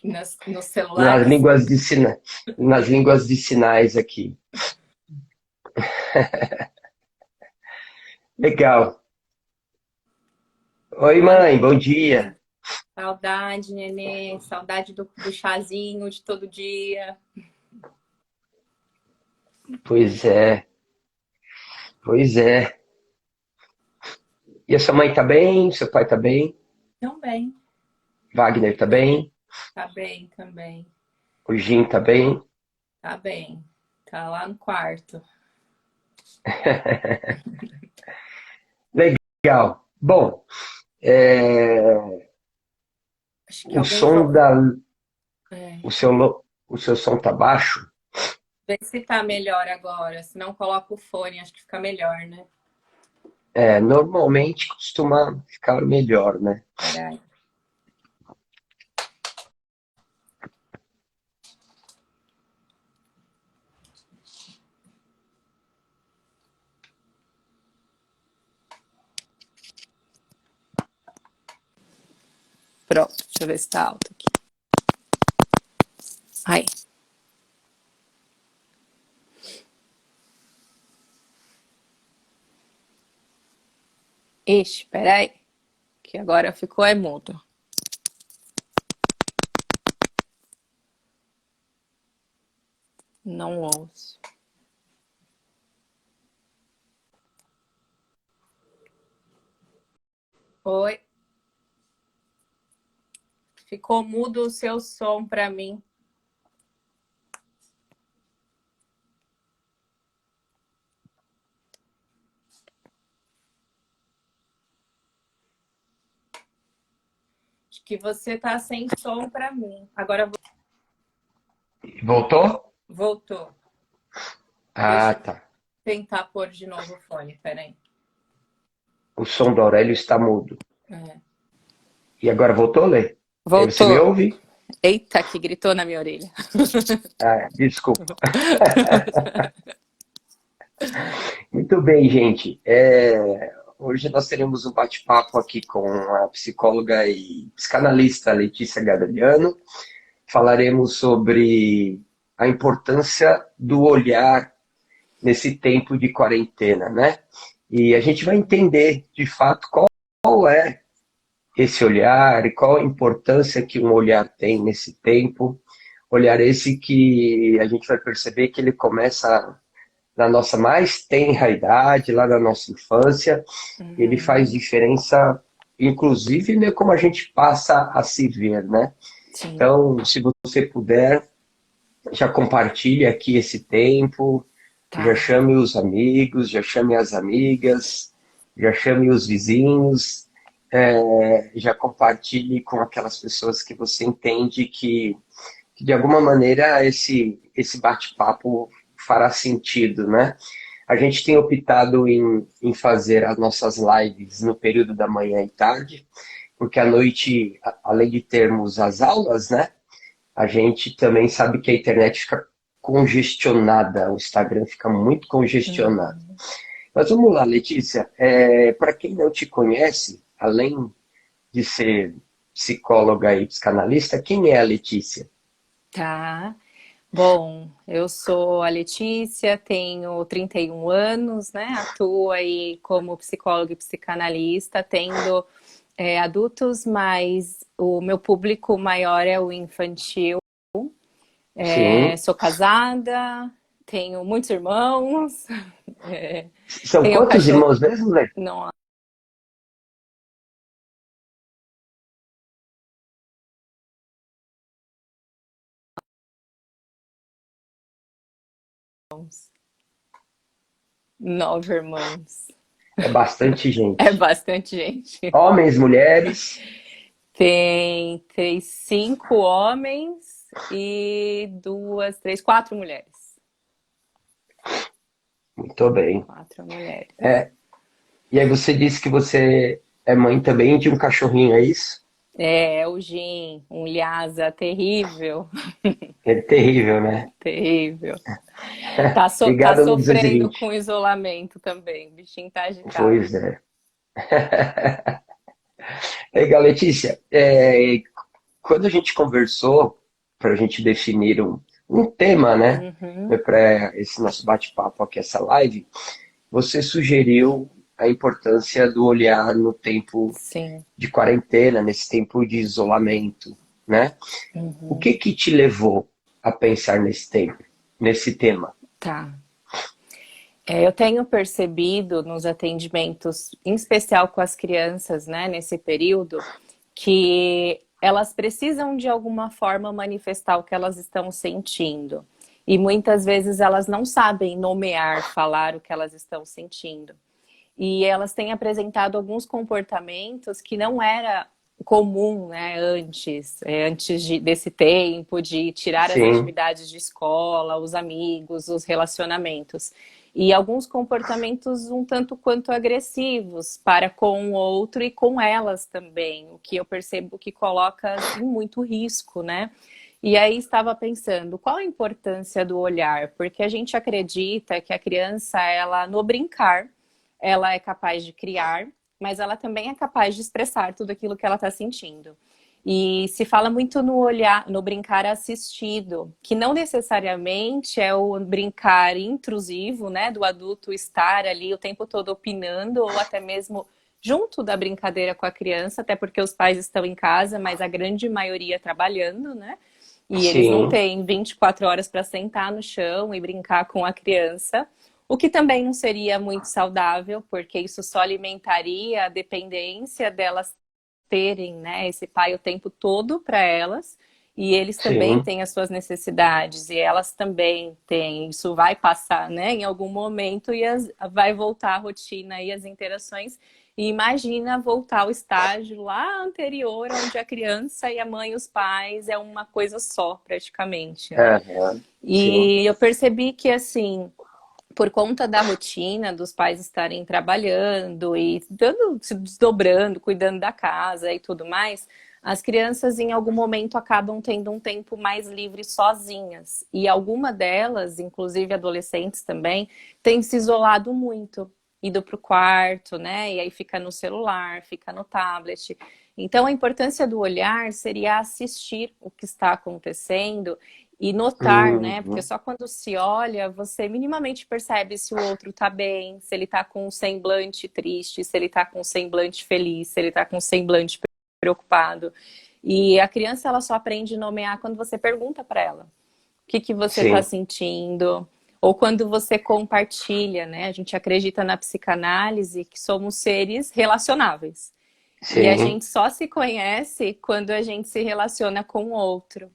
Nos nas celulares? línguas de sina, nas línguas de sinais aqui. Legal. Oi, Boa mãe, bom dia. noite. Saudade, nenê. Saudade do chazinho de todo dia. Pois é, pois é. E a sua mãe tá bem? Seu pai tá bem? Também. Wagner tá bem? Tá bem, também. O Jim tá bem? Tá bem. Tá lá no quarto. Legal. Bom, é, Acho que o alguém som falou. da, É. o seu som tá baixo? Vê se tá melhor agora. Se não, coloca o fone. Acho que fica melhor, né? É, normalmente costuma ficar melhor, né? Peraí. Pronto. Deixa eu ver se tá alto aqui. Aí. Ixi, peraí. Que agora ficou é mudo. Não ouço. Oi. Ficou mudo o seu som pra mim. Acho que você tá sem som pra mim. Agora Voltou? voltou. Ah, Deixa eu tá. tentar pôr de novo o fone. Peraí. O som do Aurélio está mudo. É. E agora voltou, Lê? E aí você me Voltou. ouve? Eita, que gritou na minha orelha. Ah, desculpa. Muito bem, gente. Hoje nós teremos um bate-papo aqui com a psicóloga e psicanalista Letícia Gadaliano. Falaremos sobre a importância do olhar nesse tempo de quarentena, né? E a gente vai entender, de fato, qual é esse olhar e qual a importância que um olhar tem nesse tempo. Olhar esse que a gente vai perceber que ele começa na nossa mais tenra idade, lá na nossa infância, ele faz Uhum. diferença, inclusive, né, como a gente passa a se ver, né? Sim. Então, se você puder, já compartilhe aqui esse tempo, já Tá. chame os amigos, já chame as amigas, já chame os vizinhos, já compartilhe com aquelas pessoas que você entende que de alguma maneira esse bate-papo fará sentido, né? A gente tem optado em fazer as nossas lives no período da manhã e tarde, porque à noite, além de termos as aulas, né? A gente também sabe que a internet fica congestionada, o Instagram fica muito congestionado. Uhum. Mas vamos lá, Letícia. Para quem não te conhece, além de ser psicóloga e psicanalista, quem é a Letícia? Tá. Bom, eu sou a Letícia, tenho 31 anos, né? Atuo aí como psicóloga e psicanalista, tendo adultos, mas o meu público maior é o infantil. Sim. Sou casada, tenho muitos irmãos, é, São tenho um quantos cachorro. irmãos mesmo, Lê? Não, 9 irmãos. É bastante É gente. bastante gente. Homens, mulheres. Tem 5 homens e 4 mulheres. Muito bem. 4 mulheres. É, e aí você disse que você é mãe também de um cachorrinho, é isso? É o Jim, um Lhasa terrível, É terrível, né? terrível. Tá Ligado ao sofrendo 220. com isolamento também, o bichinho tá agitado. Pois é. Legal, Letícia. Quando a gente conversou, para a gente definir um tema, né? Uhum, Para esse nosso bate-papo aqui, essa live, você sugeriu a importância do olhar no tempo sim. de quarentena, nesse tempo de isolamento, né? O Uhum, que te levou a pensar nesse tempo, nesse tema? tá. Eu tenho percebido nos atendimentos, em especial com as crianças, né, nesse período, que elas precisam de alguma forma manifestar o que elas estão sentindo. E muitas vezes elas não sabem nomear, falar o que elas estão sentindo. E elas têm apresentado alguns comportamentos que não era comum, né, desse tempo, de tirar as Sim, atividades de escola, os amigos, os relacionamentos. E alguns comportamentos um tanto quanto agressivos para com o outro e com elas também, o que eu percebo que coloca em muito risco, né? E aí estava pensando, qual a importância do olhar? Porque a gente acredita que a criança, ela no brincar, ela é capaz de criar, mas ela também é capaz de expressar tudo aquilo que ela está sentindo. E se fala muito no olhar, no brincar assistido, que não necessariamente é o brincar intrusivo, né, do adulto estar ali o tempo todo opinando ou até mesmo junto da brincadeira com a criança, até porque os pais estão em casa, mas a grande maioria trabalhando, né? E eles não sim, têm 24 horas para sentar no chão e brincar com a criança. O que também não seria muito saudável, porque isso só alimentaria a dependência delas terem, né, esse pai o tempo todo para elas, e eles também sim, têm as suas necessidades, e elas também têm. Isso vai passar, né, em algum momento, e vai voltar a rotina e as interações. E imagina voltar ao estágio lá anterior, onde a criança e a mãe e os pais é uma coisa só, praticamente, né? aham, sim, E eu percebi que, assim, por conta da rotina dos pais estarem trabalhando e se desdobrando, cuidando da casa e tudo mais, as crianças em algum momento acabam tendo um tempo mais livre sozinhas. E alguma delas, inclusive adolescentes também, têm se isolado muito, ido para o quarto, né? E aí fica no celular, fica no tablet. Então a importância do olhar seria assistir o que está acontecendo e notar, né? Porque uhum, só quando se olha, você minimamente percebe se o outro tá bem, se ele tá com um semblante triste, se ele tá com um semblante feliz, se ele tá com um semblante preocupado. E a criança, ela só aprende a nomear quando você pergunta para ela o que que você tá sim, sentindo, ou quando você compartilha, né? A gente acredita na psicanálise que somos seres relacionáveis. E a sim, gente só se conhece quando a gente se relaciona com o outro.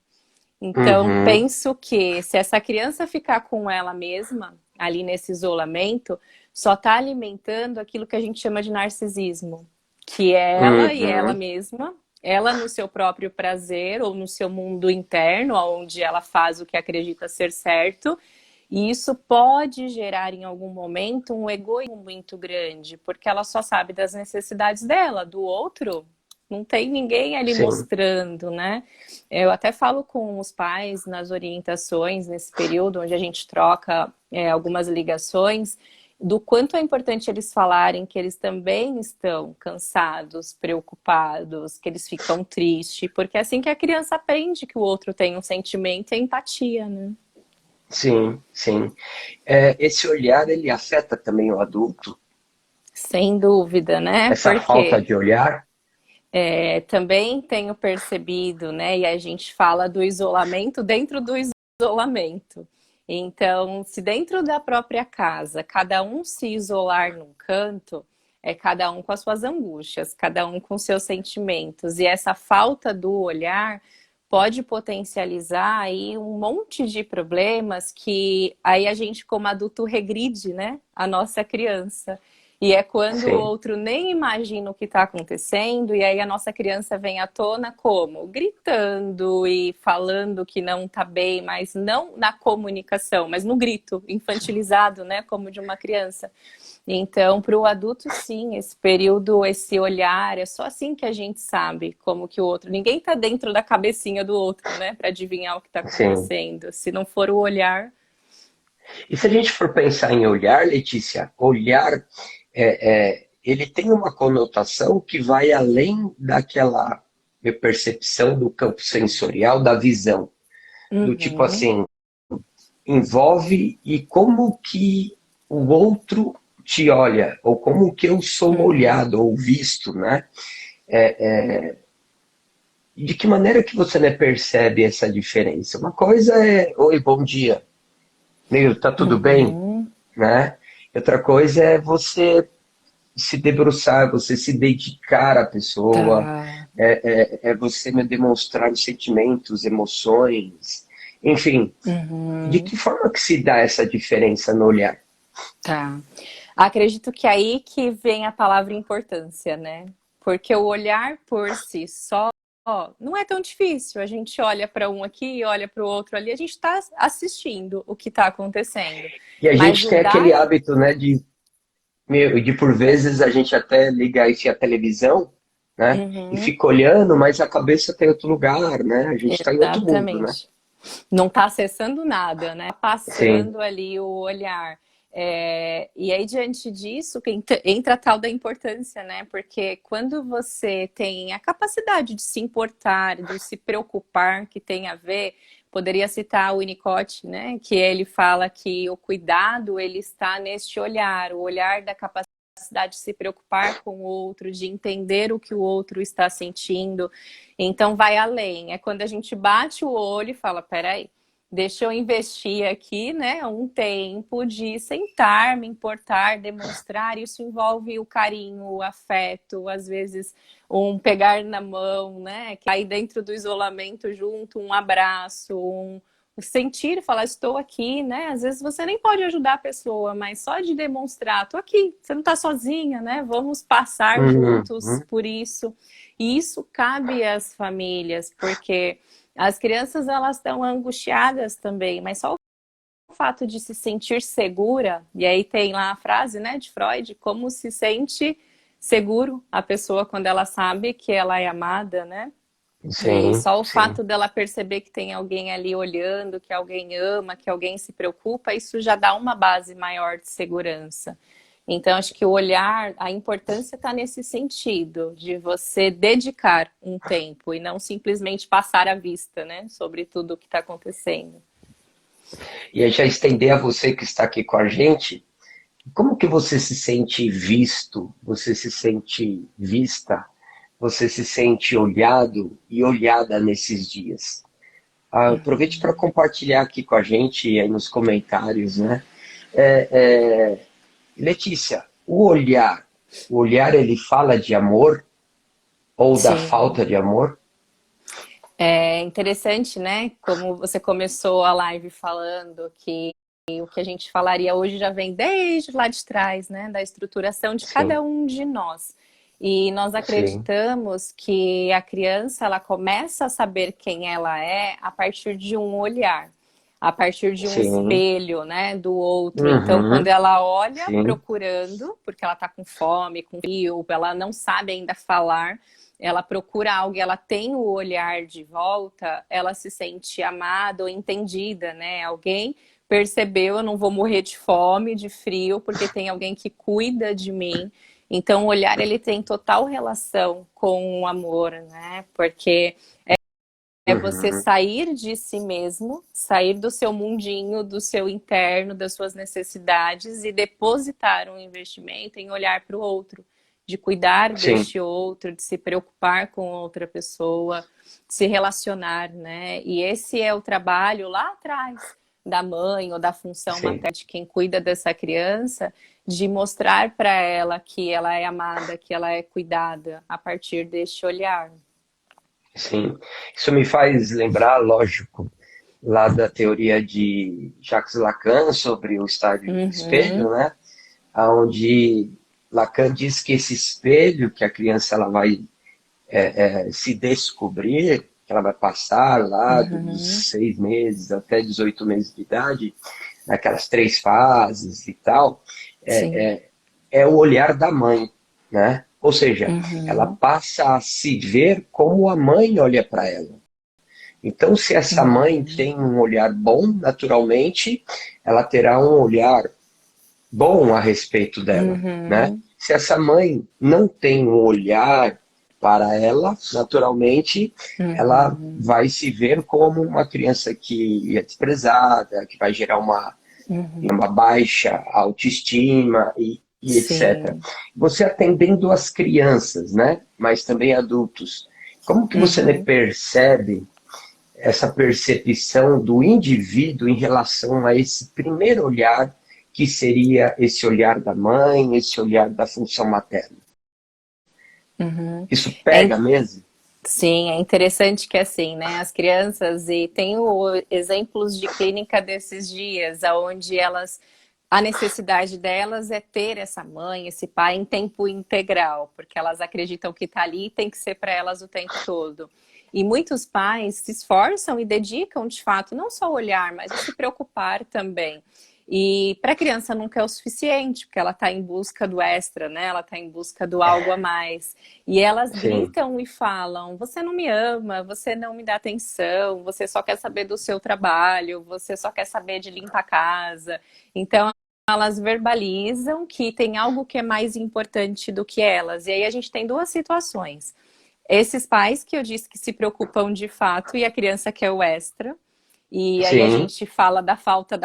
Então, uhum, penso que se essa criança ficar com ela mesma, ali nesse isolamento, só está alimentando aquilo que a gente chama de narcisismo, que é ela e ela uhum, mesma, ela no seu próprio prazer ou no seu mundo interno, onde ela faz o que acredita ser certo, e isso pode gerar em algum momento um egoísmo muito grande, porque ela só sabe das necessidades dela, do outro não tem ninguém ali sim, mostrando, né? Eu até falo com os pais nas orientações, nesse período onde a gente troca algumas ligações, do quanto é importante eles falarem que eles também estão cansados, preocupados, que eles ficam tristes, porque é assim que a criança aprende que o outro tem um sentimento e empatia, né? sim, sim. Esse olhar, ele afeta também o adulto? Sem dúvida, né? Essa falta Porque de olhar? também tenho percebido, né? E a gente fala do isolamento dentro do isolamento. Então, se dentro da própria casa cada um se isolar num canto, é cada um com as suas angústias, cada um com seus sentimentos. E essa falta do olhar pode potencializar aí um monte de problemas que aí a gente, como adulto, regride, né, a nossa criança. E é quando o Sim, outro nem imagina o que está acontecendo, e aí a nossa criança vem à tona como? Gritando e falando que não está bem, mas não na comunicação, mas no grito infantilizado, né, como de uma criança. Então, para o adulto, sim, esse período, esse olhar, é só assim que a gente sabe como que o outro. Ninguém está dentro da cabecinha do outro, né, para adivinhar o que está sim. acontecendo. Se não for o olhar. E se a gente for pensar em olhar, Letícia, olhar, ele tem uma conotação que vai além daquela percepção do campo sensorial, da visão. Do tipo Uhum, assim, envolve e como que o outro te olha, ou como que eu sou uhum. olhado ou visto, né? De que maneira que você, né, percebe essa diferença? Uma coisa é, oi, bom dia, meu, tá tudo bem, Uhum, né? Outra coisa é você se debruçar, você se dedicar à pessoa, tá. é você me demonstrar os sentimentos, emoções, enfim, de Uhum, que forma que se dá essa diferença no olhar? tá. Acredito que aí que vem a palavra importância, né? Porque o olhar por si só não é tão difícil. A gente olha para um aqui, olha para o outro ali, a gente está assistindo o que está acontecendo. E a Mas gente o tem dar. aquele hábito, né, de por vezes a gente até liga a televisão, né, e Uhum, fica olhando, mas a cabeça está em outro lugar, né? A gente está em outro mundo, né? exatamente. Não está acessando nada, né? Sim, Passando ali o olhar. E aí, diante disso, que entra a tal da importância, né? Porque quando você tem a capacidade de se importar, de se preocupar, que tem a ver, poderia citar o Winnicott, né? Que ele fala que o cuidado, ele está neste olhar, o olhar da capacidade de se preocupar com o outro, de entender o que o outro está sentindo. Então vai além. É quando a gente bate o olho e fala, peraí, deixa eu investir aqui, né, um tempo de sentar, me importar, demonstrar. Isso envolve o carinho, o afeto, às vezes um pegar na mão, né, que aí dentro do isolamento junto, um abraço, um sentir, falar estou aqui, né? Às vezes você nem pode ajudar a pessoa, mas só de demonstrar, estou aqui, você não está sozinha, né? Vamos passar juntos uhum, por isso. E isso cabe às famílias, porque as crianças elas estão angustiadas também, mas só o fato de se sentir segura, e aí tem lá a frase, né, de Freud, como se sente seguro a pessoa quando ela sabe que ela é amada, né? E sim, só o sim. fato dela perceber que tem alguém ali olhando, que alguém ama, que alguém se preocupa, isso já dá uma base maior de segurança. Então, acho que o olhar, a importância está nesse sentido, de você dedicar um tempo e não simplesmente passar a vista, né, sobre tudo o que está acontecendo. E aí já estender a você que está aqui com a gente, como que você se sente visto, você se sente vista, você se sente olhado e olhada nesses dias? Aproveite para Uhum. compartilhar aqui com a gente aí nos comentários, né? Letícia, o olhar ele fala de amor ou da Sim. falta de amor? É interessante, né? Como você começou a live falando que o que a gente falaria hoje já vem desde lá de trás, né? Da estruturação de Sim, cada um de nós. E nós sim, acreditamos que a criança ela começa a saber quem ela é a partir de um olhar, a partir de um sim, espelho, né, do outro. Então, quando uhum, ela olha sim, procurando, porque ela está com fome, com frio, ela não sabe ainda falar, ela procura algo, ela tem o olhar de volta, ela se sente amada ou entendida, né? Alguém percebeu, eu não vou morrer de fome, de frio, porque tem alguém que cuida de mim. Então, o olhar ele tem total relação com o amor, né? Porque é você uhum, sair de si mesmo, sair do seu mundinho, do seu interno, das suas necessidades e depositar um investimento em olhar para o outro, de cuidar sim, deste outro, de se preocupar com outra pessoa, de se relacionar, né? E esse é o trabalho lá atrás da mãe ou da função sim. materna de quem cuida dessa criança, de mostrar para ela que ela é amada, que ela é cuidada a partir deste olhar. sim. Isso me faz lembrar, lógico, lá da teoria de Jacques Lacan sobre o estádio espelho, Uhum, né? Onde Lacan diz que esse espelho que a criança ela vai se descobrir, que ela vai passar lá uhum, dos 6 meses até 18 meses de idade, naquelas 3 fases e tal, sim, é o olhar da mãe, né? Ou seja, ela uhum, passa a se ver como a mãe olha para ela. Então, se essa mãe uhum, tem um olhar bom, naturalmente, ela terá um olhar bom a respeito dela, né? uhum, Se essa mãe não tem um olhar para ela, naturalmente, ela uhum, vai se ver como uma criança que é desprezada, que vai gerar uhum, uma baixa autoestima e etc. sim, Você atendendo as crianças, né? Mas também adultos. Como que você uhum. percebe essa percepção do indivíduo em relação a esse primeiro olhar, que seria esse olhar da mãe, esse olhar da função materna? Uhum. Isso É, pega mesmo? sim, é interessante que assim, né, as crianças, e tenho exemplos de clínica desses dias, onde elas, a necessidade delas é ter essa mãe, esse pai em tempo integral, porque elas acreditam que está ali e tem que ser para elas o tempo todo. E muitos pais se esforçam e dedicam, de fato, não só o olhar, mas a se preocupar também. E para a criança nunca é o suficiente, porque ela está em busca do extra, né? Ela está em busca do algo a mais. E elas Sim, gritam e falam: você não me ama, você não me dá atenção, você só quer saber do seu trabalho, você só quer saber de limpar a casa. Então, elas verbalizam que tem algo que é mais importante do que elas. E aí a gente tem duas situações. Esses pais que eu disse que se preocupam de fato e a criança quer o extra. E aí a sim, gente fala da falta,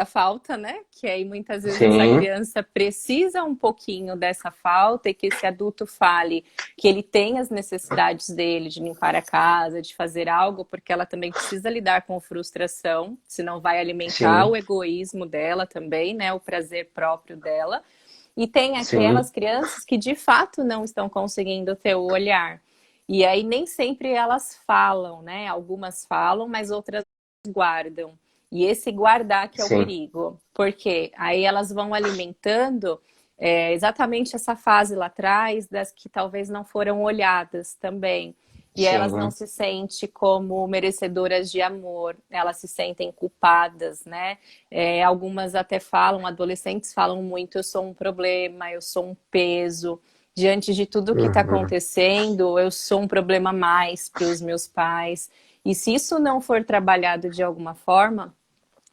né? Que aí muitas vezes essa sim, criança precisa um pouquinho dessa falta e que esse adulto fale que ele tem as necessidades dele de limpar a casa, de fazer algo, porque ela também precisa lidar com frustração, senão vai alimentar sim, o egoísmo dela também, né? O prazer próprio dela. E tem aquelas sim, crianças que de fato não estão conseguindo ter o olhar. E aí nem sempre elas falam, né? Algumas falam, mas outras guardam. E esse guardar que é o sim, perigo, porque aí elas vão alimentando exatamente essa fase lá atrás das que talvez não foram olhadas também. E elas não sim, se sentem como merecedoras de amor, elas se sentem culpadas, né? Algumas até falam, adolescentes falam muito, eu sou um problema, eu sou um peso. Diante de tudo que está uhum, acontecendo, eu sou um problema a mais para os meus pais. E se isso não for trabalhado de alguma forma,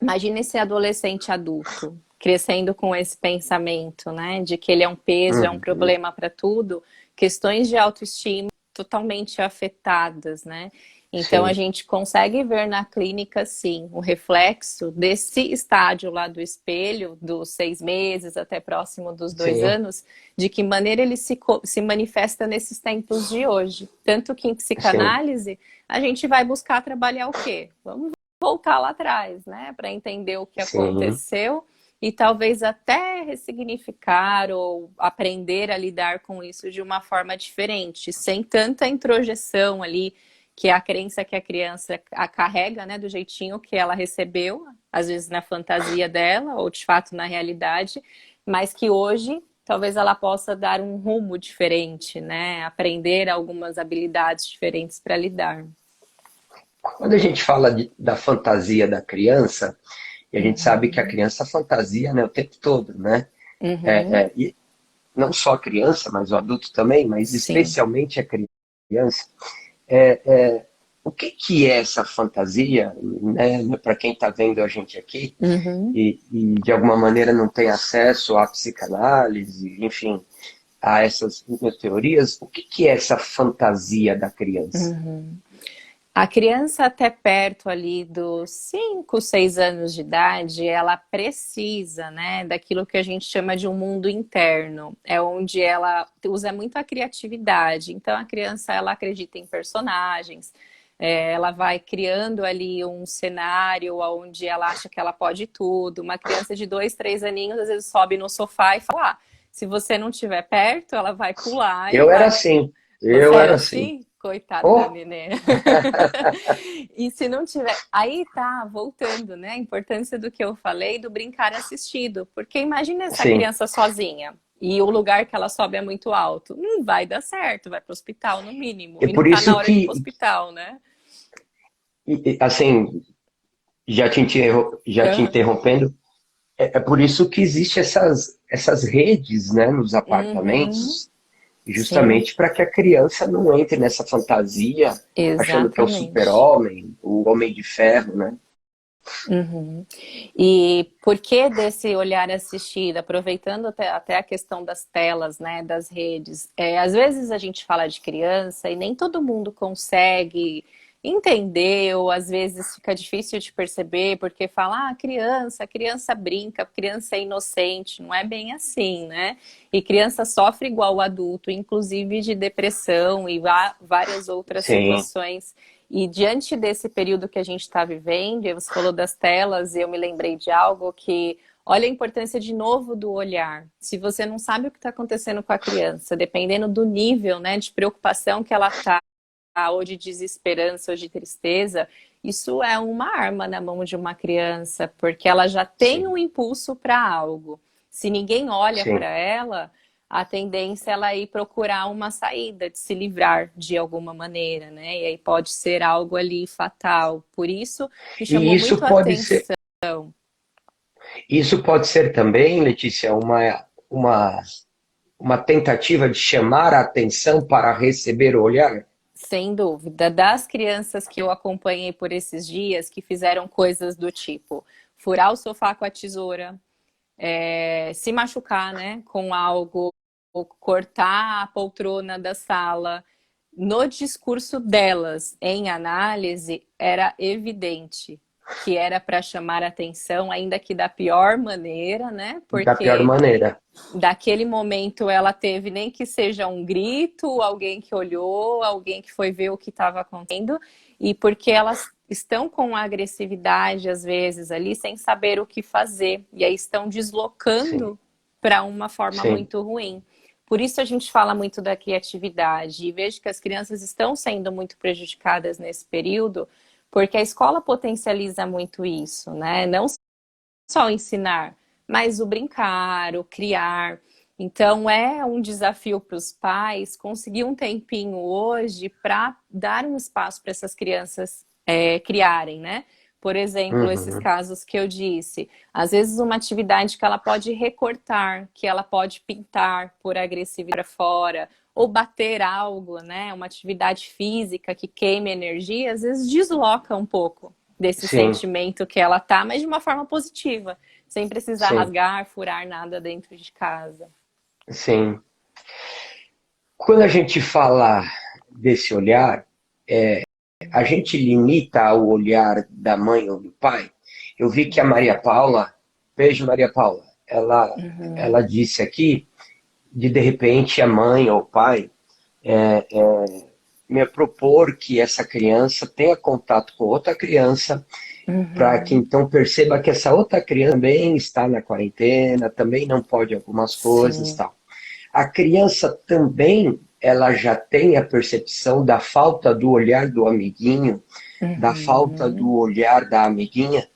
imagine esse adolescente adulto crescendo com esse pensamento, né, de que ele é um peso, é um uhum, problema para tudo, questões de autoestima totalmente afetadas, né? Então a sim, gente consegue ver na clínica, sim, o reflexo desse estágio lá do espelho, dos 6 meses até próximo dos dois sim, anos, de que maneira ele se manifesta nesses tempos de hoje. Tanto que em sim, psicanálise a gente vai buscar trabalhar o quê? Vamos voltar lá atrás, né, para entender o que sim, aconteceu e talvez até ressignificar ou aprender a lidar com isso de uma forma diferente, sem tanta introjeção ali, que é a crença que a criança a carrega, né, do jeitinho que ela recebeu, às vezes na fantasia dela ou de fato na realidade, mas que hoje talvez ela possa dar um rumo diferente, né, aprender algumas habilidades diferentes para lidar. Quando a gente fala da fantasia da criança, e a gente sabe que a Uhum. criança fantasia, né, o tempo todo, né? Uhum. E não só a criança, mas o adulto também, mas Sim. especialmente a criança. O que é essa fantasia, né, para quem está vendo a gente aqui Uhum. e de alguma maneira não tem acesso à psicanálise, enfim, a essas teorias, o que é essa fantasia da criança? Uhum. A criança até perto ali dos 5, 6 anos de idade, ela precisa, né, daquilo que a gente chama de um mundo interno. É onde ela usa muito a criatividade. Então a criança ela acredita em personagens, ela vai criando ali um cenário onde ela acha que ela pode tudo. Uma criança de 2, 3 aninhos às vezes sobe no sofá e fala: ah, se você não estiver perto, ela vai pular e Eu era vai. assim, Você eu era era assim. assim? Coitada da Oh! nenê. E se não tiver... Aí tá, voltando, né? A importância do que eu falei do brincar assistido. Porque imagina essa Sim. criança sozinha e o lugar que ela sobe é muito alto. Não vai dar certo, vai pro hospital no mínimo. É E não por tá na isso hora de ir pro que, hospital, né? assim, já te Aham. interrompendo, é por isso que existem essas redes, né, nos Uhum. apartamentos, Sim, justamente para que a criança não entre nessa fantasia, achando que é o exatamente. super-homem, o homem de ferro, né? Uhum. E por que desse olhar assistido, aproveitando até a questão das telas, né, das redes, às vezes a gente fala de criança e nem todo mundo consegue entender, ou às vezes fica difícil de perceber, porque fala, a criança brinca, a criança é inocente, não é bem assim, né? E criança sofre igual o adulto, inclusive de depressão e várias outras Sim, situações. E diante desse período que a gente está vivendo, e você falou das telas, e eu me lembrei de algo que, olha a importância de novo do olhar. Se você não sabe o que está acontecendo com a criança, dependendo do nível, né, de preocupação que ela está, ou de desesperança, ou de tristeza, isso é uma arma na mão de uma criança, porque ela já tem sim, um impulso para algo. Se ninguém olha sim. para ela, a tendência é ela ir procurar uma saída, de se livrar de alguma maneira, né? E aí pode ser algo ali fatal. Por isso, me E chamou muito a atenção. isso pode ser também, Letícia, uma tentativa de chamar a atenção para receber o olhar? Sem dúvida, das crianças que eu acompanhei por esses dias que fizeram coisas do tipo furar o sofá com a tesoura, se machucar, né, com algo, ou cortar a poltrona da sala. No discurso delas, em análise, era evidente que era para chamar atenção, ainda que da pior maneira, né? Da pior Porque maneira. daquele momento ela teve nem que seja um grito, alguém que olhou, alguém que foi ver o que estava acontecendo, e porque elas estão com agressividade às vezes ali sem saber o que fazer, e aí estão Sim, deslocando para uma forma sim, muito ruim. Por isso a gente fala muito da criatividade, e vejo que as crianças estão sendo muito prejudicadas nesse período, porque a escola potencializa muito isso, né? Não só ensinar, mas o brincar, o criar. Então é um desafio para os pais conseguir um tempinho hoje para dar um espaço para essas crianças criarem, né? Por exemplo, esses uhum, casos que eu disse, às vezes uma atividade que ela pode recortar, que ela pode pintar por agressividade para fora, ou bater algo, né? Uma atividade física que queime energia, às vezes desloca um pouco desse sim, sentimento que ela tá, mas de uma forma positiva, sem precisar sim, rasgar, furar nada dentro de casa. sim. Quando a gente fala desse olhar, a gente limita ao olhar da mãe ou do pai. Eu vi que a Maria Paula, beijo Maria Paula, Uhum, ela disse aqui de repente a mãe ou o pai me propor que essa criança tenha contato com outra criança para que uhum, então perceba que essa outra criança também está na quarentena, também não pode algumas coisas, sim, tal. A criança também ela já tem a percepção da falta do olhar do amiguinho, da falta do uhum. olhar da amiguinha.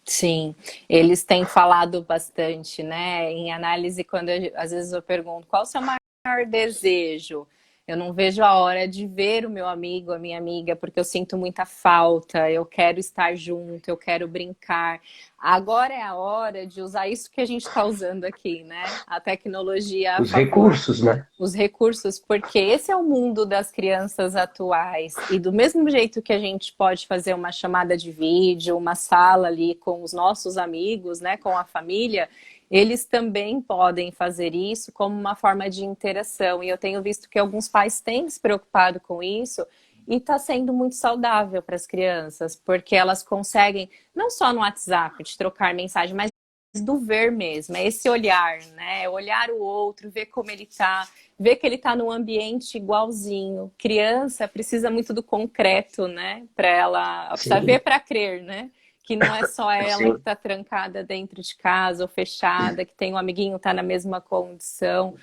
Sim, eles têm falado bastante, né? Em análise, quando às vezes eu pergunto qual o seu maior desejo, eu não vejo a hora de ver o meu amigo, a minha amiga, porque eu sinto muita falta, eu quero estar junto, eu quero brincar. Agora é a hora de usar isso que a gente está usando aqui, né? A tecnologia a Os favor, recursos, né? os recursos, porque esse é o mundo das crianças atuais. E do mesmo jeito que a gente pode fazer uma chamada de vídeo, uma sala ali com os nossos amigos, né, com a família, eles também podem fazer isso como uma forma de interação. E eu tenho visto que alguns pais têm se preocupado com isso. E está sendo muito saudável para as crianças, porque elas conseguem, não só no WhatsApp, de trocar mensagem, mas do ver mesmo, é esse olhar, né? Olhar o outro, ver como ele tá, ver que ele tá num ambiente igualzinho. Criança precisa muito do concreto, né? Para ela, precisa ver Sim, para crer, né? Que não é só ela que sim, está trancada dentro de casa ou fechada, que tem um amiguinho que tá na mesma condição.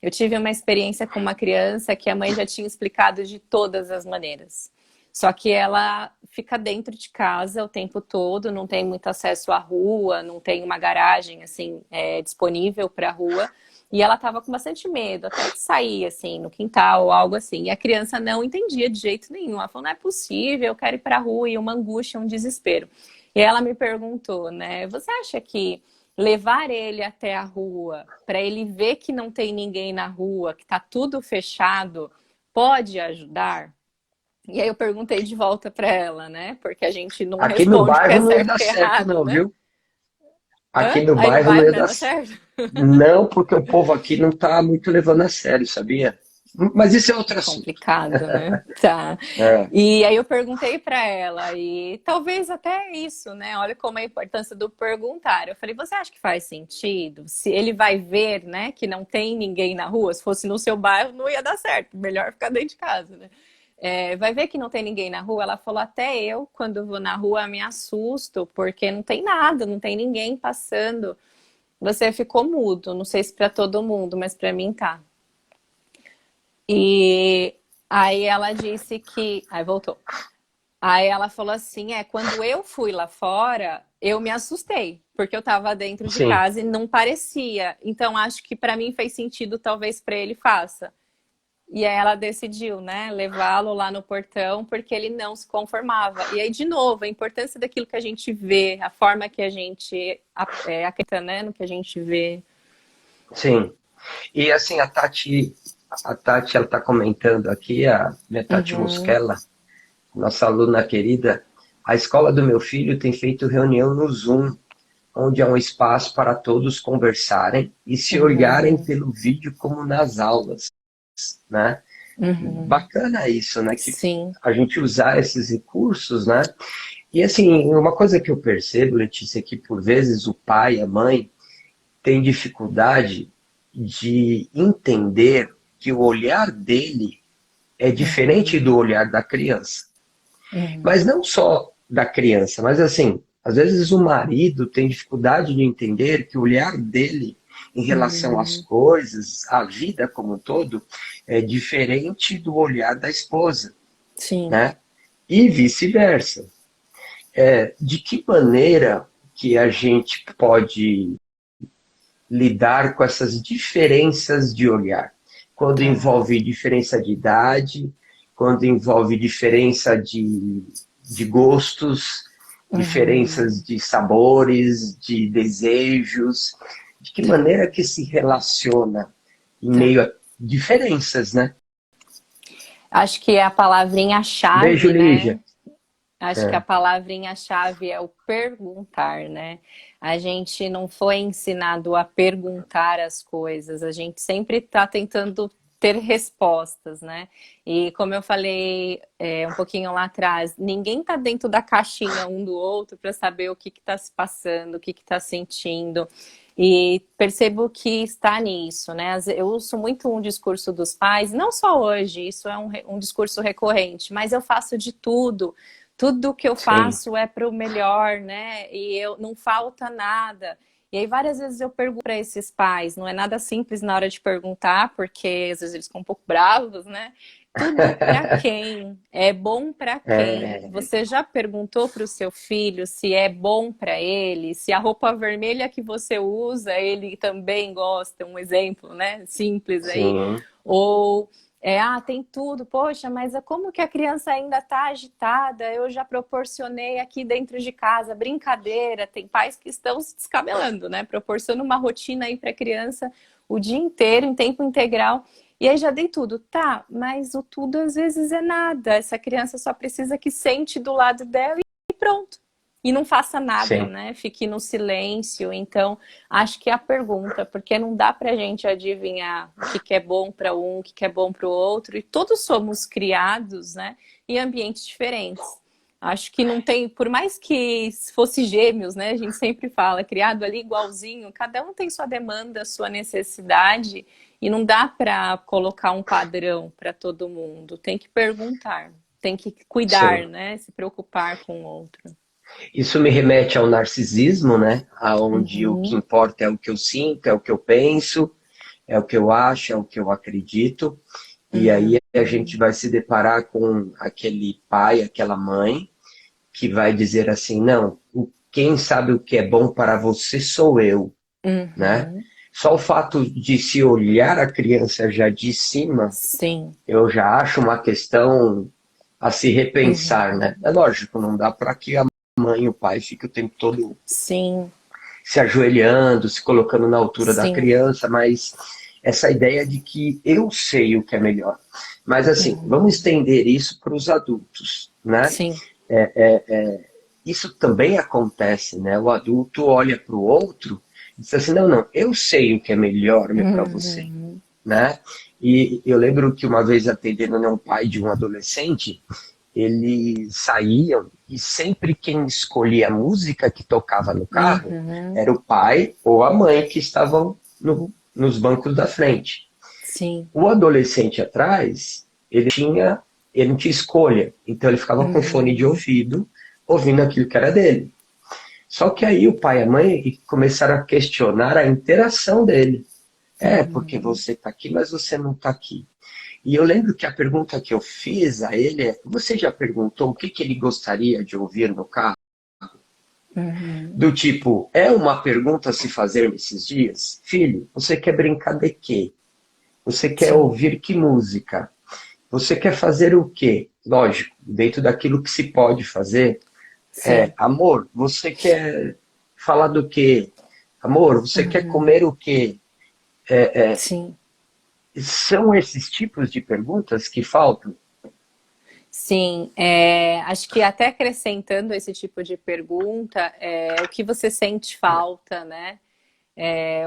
Eu tive uma experiência com uma criança que a mãe já tinha explicado de todas as maneiras. Só que ela fica dentro de casa o tempo todo, não tem muito acesso à rua, não tem uma garagem assim disponível para a rua. E ela estava com bastante medo, até de sair assim no quintal ou algo assim. E a criança não entendia de jeito nenhum. Ela falou, não é possível, eu quero ir para a rua. E uma angústia, um desespero. E ela me perguntou, né? Você acha que levar ele até a rua, para ele ver que não tem ninguém na rua, que está tudo fechado, pode ajudar? E aí eu perguntei de volta para ela, né? Porque a gente não Aqui no responde o que bairro é não ia certo e o dar que é certo errado, não, né? viu? Aqui Hã? no Aí no bairro não bairro ia não ia dar dar certo? Não, porque o povo aqui não tá muito levando a sério, sabia? Mas isso é É outro assunto. complicado, né? Tá. É. E aí eu perguntei para ela, e talvez até isso, né? Olha como é a importância do perguntar. Eu falei, você acha que faz sentido? Se ele vai ver, né, que não tem ninguém na rua, se fosse no seu bairro, não ia dar certo. Melhor ficar dentro de casa, né? Vai ver que não tem ninguém na rua? Ela falou, até eu, quando vou na rua, me assusto, porque não tem nada, não tem ninguém passando. Você ficou mudo, não sei se para todo mundo, mas para mim tá. E aí ela disse que. Aí voltou. Aí ela falou assim: quando eu fui lá fora, eu me assustei, porque eu estava dentro de Sim, casa e não parecia. Então acho que para mim fez sentido, talvez para ele faça. E aí ela decidiu, né, levá-lo lá no portão, porque ele não se conformava. E aí, de novo, a importância daquilo que a gente vê, a forma que a gente acredita, né, no que a gente vê. sim. E assim, a Tati, ela tá comentando aqui, a minha Tati Uhum, Musquela, nossa aluna querida, a escola do meu filho tem feito reunião no Zoom, onde há um espaço para todos conversarem e se olharem uhum, pelo vídeo como nas aulas, né? uhum. Bacana isso, né? Que Sim. a gente usar esses recursos, né? E assim, uma coisa que eu percebo, Letícia, é que por vezes o pai, a mãe, tem dificuldade de entender que o olhar dele é diferente do Uhum, olhar da criança. Mas uhum, não só da criança, mas assim, às vezes o marido tem dificuldade de entender que o olhar dele em relação às uhum. coisas, à vida como um todo, é diferente do olhar da esposa, Sim. né? E vice-versa. De que maneira que a gente pode lidar com essas diferenças de olhar? Quando Tá. envolve diferença de idade, quando envolve diferença de gostos, diferenças Uhum. de sabores, de desejos, de que maneira que se relaciona em Tá. meio a diferenças, né? Acho que é a Beijo, palavrinha-chave, Lígia. né? Acho que a É, palavrinha-chave é o perguntar, né? A gente não foi ensinado a perguntar as coisas, a gente sempre está tentando ter respostas, né? E como eu falei um pouquinho lá atrás, ninguém está dentro da caixinha um do outro para saber o que está se passando, o que está sentindo. E percebo que está nisso, né? Eu uso muito um discurso dos pais, não só hoje, isso é um discurso recorrente, mas eu faço de tudo. Tudo que eu sim. faço é para o melhor, né? E eu não falta nada. E aí várias vezes eu pergunto para esses pais, não é nada simples na hora de perguntar, porque às vezes eles ficam um pouco bravos, né? Tudo para quem? É bom para quem? É, Você já perguntou para o seu filho se é bom para ele? Se a roupa vermelha que você usa, ele também gosta? Um exemplo, né? Simples aí. sim, Ou tem tudo, poxa, mas como que a criança ainda está agitada? Eu já proporcionei aqui dentro de casa, brincadeira. Tem pais que estão se descabelando, né? Proporciona uma rotina aí para a criança o dia inteiro, em tempo integral. E aí já dei tudo, tá? Mas o tudo às vezes é nada. Essa criança só precisa que sente do lado dela e pronto. E não faça nada, sim, né? Fique no silêncio. Então, acho que é a pergunta, porque não dá pra gente adivinhar o que que é bom para um, o que que é bom para o outro, e todos somos criados, né, em ambientes diferentes. Acho que não tem, por mais que fosse gêmeos, né, a gente sempre fala, criado ali igualzinho, cada um tem sua demanda, sua necessidade, e não dá para colocar um padrão para todo mundo. Tem que perguntar, tem que cuidar, sim. né, se preocupar com o outro. Isso me remete ao narcisismo, né? Aonde o que Uhum, importa é o que eu sinto, é o que eu penso, é o que eu acho, é o que eu acredito. E Uhum. aí a gente vai se deparar com aquele pai, aquela mãe, que vai dizer assim, não, quem sabe o que é bom para você sou eu, né? Uhum. Só o fato de se olhar a criança já de cima, Sim. eu já acho uma questão a se repensar, né? Uhum. É lógico, não dá para que a mãe e o pai fiquem o tempo todo Sim. se ajoelhando, se colocando na altura da Sim. criança, mas essa ideia de que eu sei o que é melhor. Mas assim, vamos Uhum. estender isso para os adultos, né? Sim. Isso também acontece, né? O adulto olha para o outro e diz assim, não, não, eu sei o que é melhor para você, Uhum. né? E eu lembro que uma vez atendendo um pai de um adolescente, eles saíam e sempre quem escolhia a música que tocava no carro Uhum. era o pai ou a mãe que estavam nos bancos da frente. Sim. O adolescente atrás, ele não tinha escolha, então ele ficava com fone de Uhum. ouvido, ouvindo aquilo que era dele. Só que aí o pai e a mãe começaram a questionar a interação dele. É, porque Uhum. você está aqui, mas você não está aqui. E eu lembro que a pergunta que eu fiz a ele é: você já perguntou o que, que ele gostaria de ouvir no carro? Uhum. Do tipo, é uma pergunta a se fazer nesses dias? Filho, você quer brincar de quê? Você quer Sim. ouvir que música? Você quer fazer o quê? Lógico, dentro daquilo que se pode fazer. Sim. Amor, você quer falar do quê? Amor, você quer Uhum. comer o quê? Sim. São esses tipos de perguntas que faltam? Sim, acho que até acrescentando esse tipo de pergunta, o que você sente falta, né?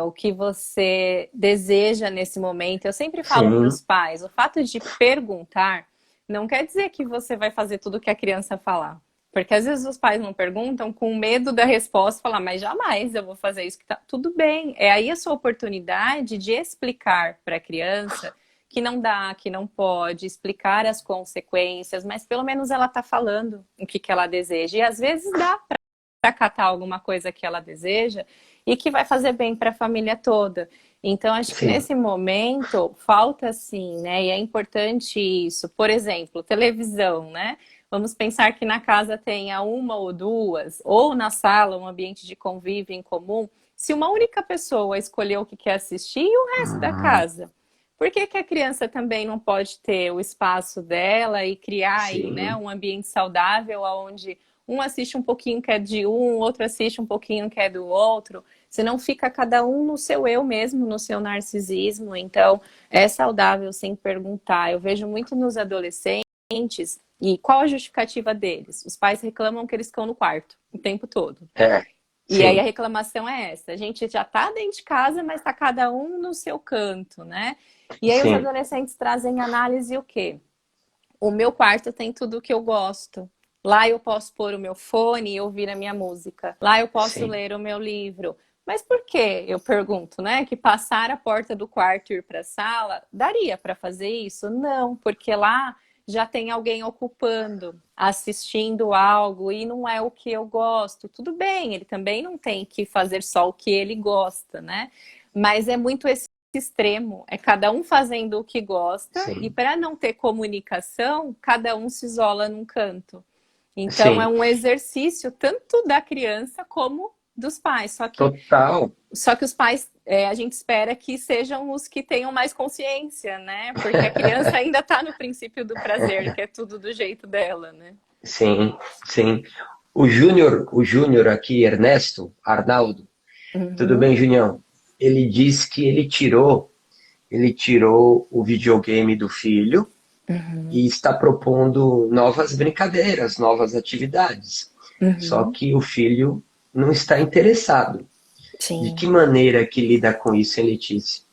O que você deseja nesse momento. Eu sempre falo para Sim, os pais, o fato de perguntar não quer dizer que você vai fazer tudo que a criança falar. Porque às vezes os pais não perguntam com medo da resposta, falar, mas jamais eu vou fazer isso, que tá tudo bem. É aí a sua oportunidade de explicar para a criança que não dá, que não pode, explicar as consequências, mas pelo menos ela está falando o que ela deseja. E às vezes dá para catar alguma coisa que ela deseja e que vai fazer bem para a família toda. Então, acho que sim. nesse momento falta sim, né? E é importante isso. Por exemplo, televisão, né? Vamos pensar que na casa tenha uma ou duas, ou na sala, um ambiente de convívio em comum. Se uma única pessoa escolher o que quer assistir, e o resto da Uhum, casa? Por que, que a criança também não pode ter o espaço dela e criar aí, né, sim, um ambiente saudável onde um assiste um pouquinho que é de um, outro assiste um pouquinho que é do outro, senão fica cada um no seu eu mesmo, no seu narcisismo. Então, é saudável sem perguntar. Eu vejo muito nos adolescentes, e qual a justificativa deles? Os pais reclamam que eles ficam no quarto o tempo todo. E aí a sim, reclamação é essa: a gente já tá dentro de casa, mas tá cada um no seu canto, né? E aí os sim, adolescentes trazem análise o quê? O meu quarto tem tudo o que eu gosto. Lá eu posso pôr o meu fone e ouvir a minha música. Lá eu posso sim, ler o meu livro. Mas por que, eu pergunto, né? Que passar a porta do quarto e ir para a sala, daria para fazer isso? Não, porque lá já tem alguém ocupando, assistindo algo e não é o que eu gosto. Tudo bem, ele também não tem que fazer só o que ele gosta, né? Mas é muito esse extremo, é cada um fazendo o que gosta e sim, para não ter comunicação, cada um se isola num canto. Então é sim, um exercício tanto da criança como dos pais. total. Só que os pais, a gente espera que sejam os que tenham mais consciência, né? Porque a criança ainda está no princípio do prazer, que é tudo do jeito dela, né? Sim, sim. O Júnior aqui, Ernesto Arnaldo, tudo bem, Uhum, Junião? Ele diz que ele tirou o videogame do filho uhum, e está propondo novas brincadeiras, novas atividades. Só uhum. que o filho não está interessado. De que Sim. maneira que lida com isso, hein, Letícia?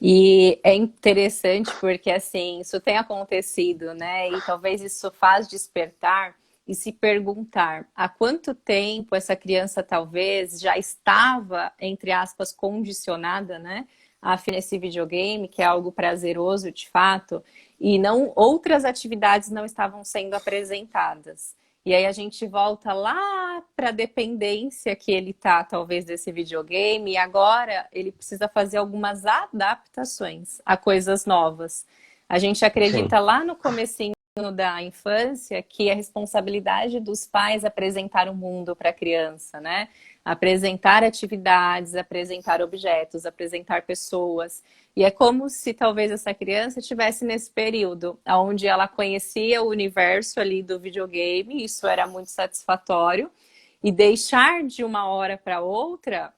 E é interessante porque, assim, isso tem acontecido, né? E talvez isso faz despertar e se perguntar há quanto tempo essa criança talvez já estava, entre aspas, condicionada, né? Nesse videogame, que é algo prazeroso de fato, e não outras atividades não estavam sendo apresentadas. E aí a gente volta lá para a dependência que ele tá, talvez, desse videogame, e agora ele precisa fazer algumas adaptações a coisas novas. A gente sim, acredita lá no comecinho da infância que é responsabilidade dos pais apresentar o mundo para a criança, né? Apresentar atividades, apresentar objetos, apresentar pessoas. E é como se talvez essa criança estivesse nesse período onde ela conhecia o universo ali do videogame, isso era muito satisfatório, e deixar de uma hora para outra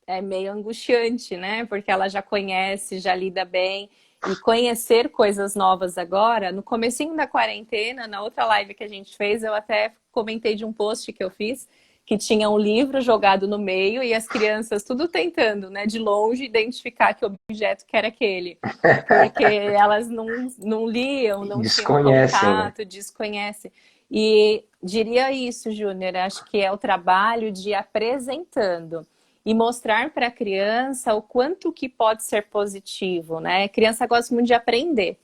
é meio angustiante, né? Porque ela já conhece, já lida bem. E conhecer coisas novas agora, no comecinho da quarentena, na outra live que a gente fez, eu até comentei de um post que eu fiz, que tinha um livro jogado no meio e as crianças tudo tentando, né, de longe, identificar que objeto que era aquele. Porque elas não liam, não tinham desconhecem, né? contato, desconhecem. E diria isso, Júnior, acho que é o trabalho de ir apresentando e mostrar para a criança o quanto que pode ser positivo, né? A criança gosta muito de aprender.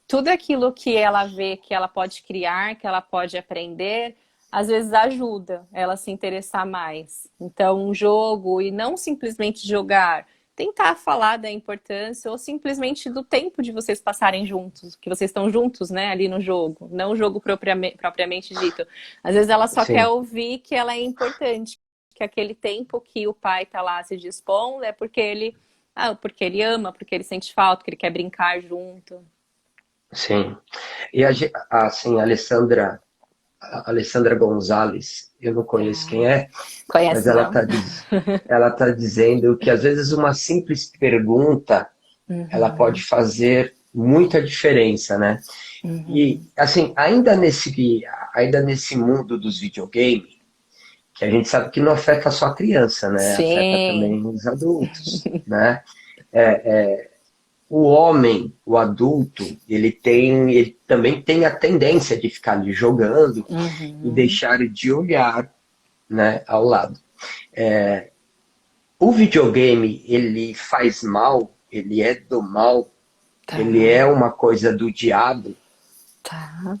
Tudo aquilo que ela vê, que ela pode criar, que ela pode aprender, às vezes ajuda ela a se interessar mais. Então, um jogo, e não simplesmente jogar, tentar falar da importância ou simplesmente do tempo de vocês passarem juntos, que vocês estão juntos, né, ali no jogo, não o jogo propriamente dito. Às vezes ela só quer Sim. ouvir que ela é importante, que aquele tempo que o pai está lá se dispondo é porque ele ama, porque ele sente falta, porque ele quer brincar junto. Sim. E assim, a Alessandra Gonzalez, eu não conheço quem é, mas Conhece, não? ela tá dizendo que às vezes uma simples pergunta ela pode Uhum, fazer muita diferença, né? E uhum. assim, ainda nesse mundo dos videogames, que a gente sabe que não afeta só a criança, né? Afeta Sim. também os adultos, né? O homem, o adulto, ele também tem a tendência de ficar ali jogando e Uhum. deixar de olhar, né, ao lado. O videogame, ele faz mal, ele é do mal, ele Tá. é uma coisa do diabo. Tá.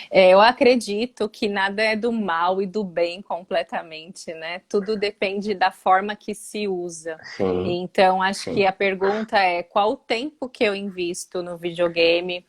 Eu acredito que nada é do mal e do bem completamente, né? Tudo depende da forma que se usa. Sim, Então, acho que sim, a pergunta é qual o tempo que eu invisto no videogame?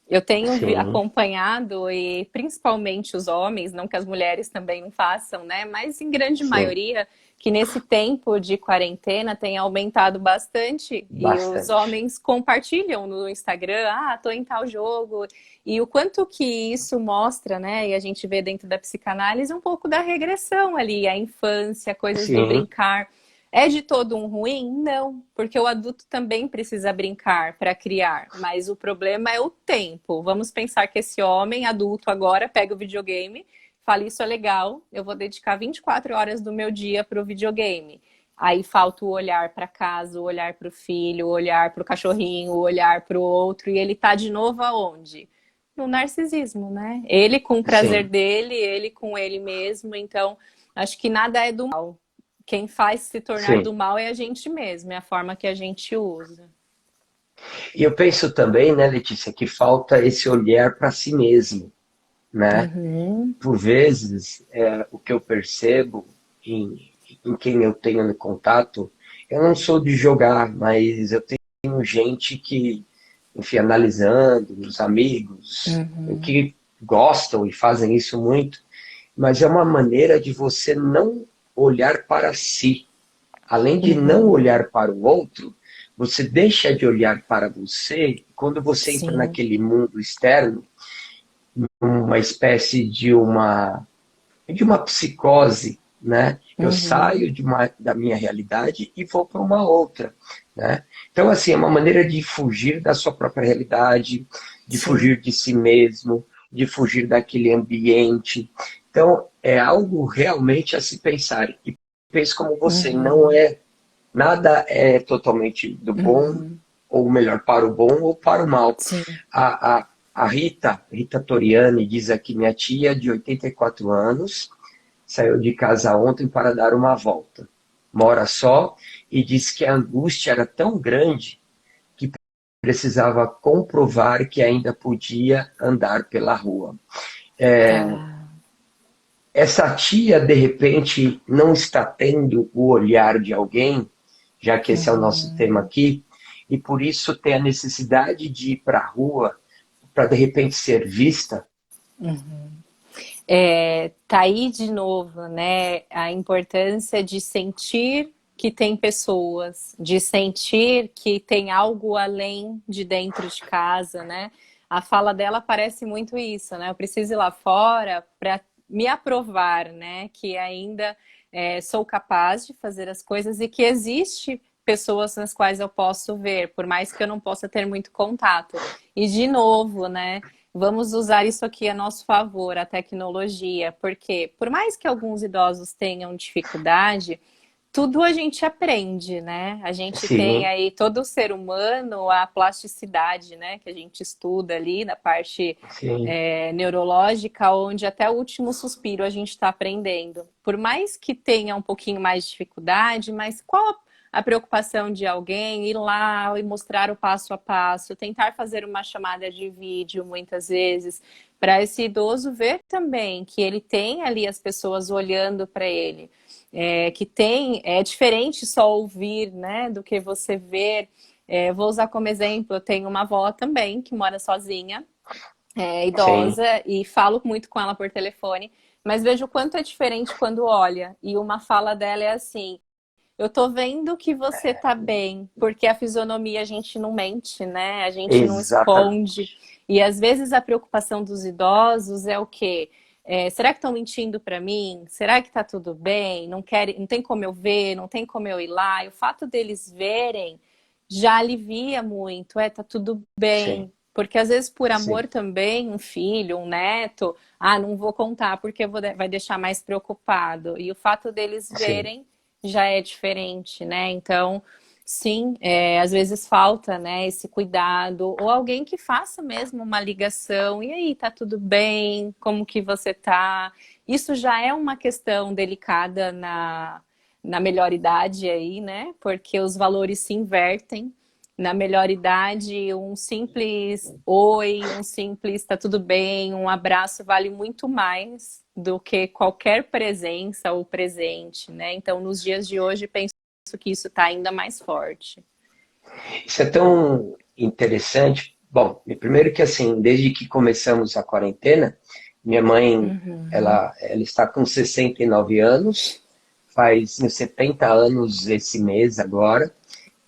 Eu tenho sim, acompanhado, e principalmente os homens, não que as mulheres também não façam, né? Mas em grande sim, maioria, que nesse tempo de quarentena tem aumentado bastante. E os bastante. homens compartilham no Instagram, tô em tal jogo. E o quanto que isso mostra, né? E a gente vê dentro da psicanálise um pouco da regressão ali, a infância, coisas do Sim, brincar. É de todo um ruim? Não, porque o adulto também precisa brincar para criar, mas o problema é o tempo. Vamos pensar que esse homem adulto agora pega o videogame, fala isso é legal, eu vou dedicar 24 horas do meu dia para o videogame. Aí falta o olhar para casa, o olhar para o filho, o olhar para o cachorrinho, o olhar para o outro, e ele tá de novo aonde? No narcisismo, né? Ele com o prazer sim. dele, ele com ele mesmo, então acho que nada é do mal. Quem faz se tornar Sim. do mal é a gente mesmo, é a forma que a gente usa. E eu penso também, né, Letícia, que falta esse olhar para si mesmo, né? Uhum, Por vezes, o que eu percebo em quem eu tenho contato, eu não sou de jogar, mas eu tenho gente que, enfim, analisando, os amigos, uhum, que gostam e fazem isso muito, mas é uma maneira de você não olhar para si. Além de não uhum. olhar para o outro, você deixa de olhar para você quando você entra Sim. naquele mundo externo, uma espécie de uma psicose, né? Eu Uhum, saio da minha realidade e vou para uma outra, né? Então, assim, é uma maneira de fugir da sua própria realidade, de sim. fugir de si mesmo, de fugir daquele ambiente. Então, é algo realmente a se pensar. E penso como você, não Uhum, é nada é totalmente do bom, uhum, ou melhor, para o bom ou para o mal. sim. A Rita Toriani diz aqui, minha tia de 84 anos, saiu de casa ontem para dar uma volta. Mora só e disse que a angústia era tão grande que precisava comprovar que ainda podia andar pela rua. Tá. essa tia, de repente, não está tendo o olhar de alguém, já que esse é o nosso tema aqui, e por isso tem a necessidade de ir para a rua para, de repente, ser vista? Tá aí de novo, né? A importância de sentir que tem pessoas, de sentir que tem algo além de dentro de casa, né? A fala dela parece muito isso, né? Eu preciso ir lá fora para me aprovar, né? Que ainda sou capaz de fazer as coisas e que existe pessoas nas quais eu posso ver, por mais que eu não possa ter muito contato. E de novo, né? Vamos usar isso aqui a nosso favor, a tecnologia, porque por mais que alguns idosos tenham dificuldade, tudo a gente aprende, né? A gente tem Sim, aí todo o ser humano, a plasticidade, né? Que a gente estuda ali na parte sim, neurológica, onde até o último suspiro a gente está aprendendo. Por mais que tenha um pouquinho mais de dificuldade, mas qual a preocupação de alguém ir lá e mostrar o passo a passo, tentar fazer uma chamada de vídeo muitas vezes, para esse idoso ver também que ele tem ali as pessoas olhando para ele. Que tem, é diferente só ouvir, né, do que você ver. Vou usar como exemplo, eu tenho uma avó também que mora sozinha, sim, idosa, e falo muito com ela por telefone, mas vejo o quanto é diferente quando olha. E uma fala dela é assim: eu tô vendo que você tá bem, porque a fisionomia a gente não mente, né? A gente não esconde. exatamente. E às vezes a preocupação dos idosos é o quê? Será que estão mentindo para mim? Será que tá tudo bem? Não querem, não tem como eu ver, não tem como eu ir lá. E o fato deles verem já alivia muito. Tá tudo Sim, bem. Porque às vezes por amor sim, também, um filho, um neto, não vou contar porque vai deixar mais preocupado. E o fato deles sim. verem já é diferente, né? Então, sim, às vezes falta, né, esse cuidado, ou alguém que faça mesmo uma ligação. E aí, tá tudo bem? Como que você tá? Isso já é uma questão delicada na melhor idade aí, né? Porque os valores se invertem. Na melhor idade, um simples oi, um simples tá tudo bem, um abraço vale muito mais do que qualquer presença ou presente, né? Então, nos dias de hoje, penso que isso está ainda mais forte. Isso é tão interessante. Bom, primeiro que assim, desde que começamos a quarentena, minha mãe, Uhum, ela está com 69 anos, faz 70 anos esse mês agora.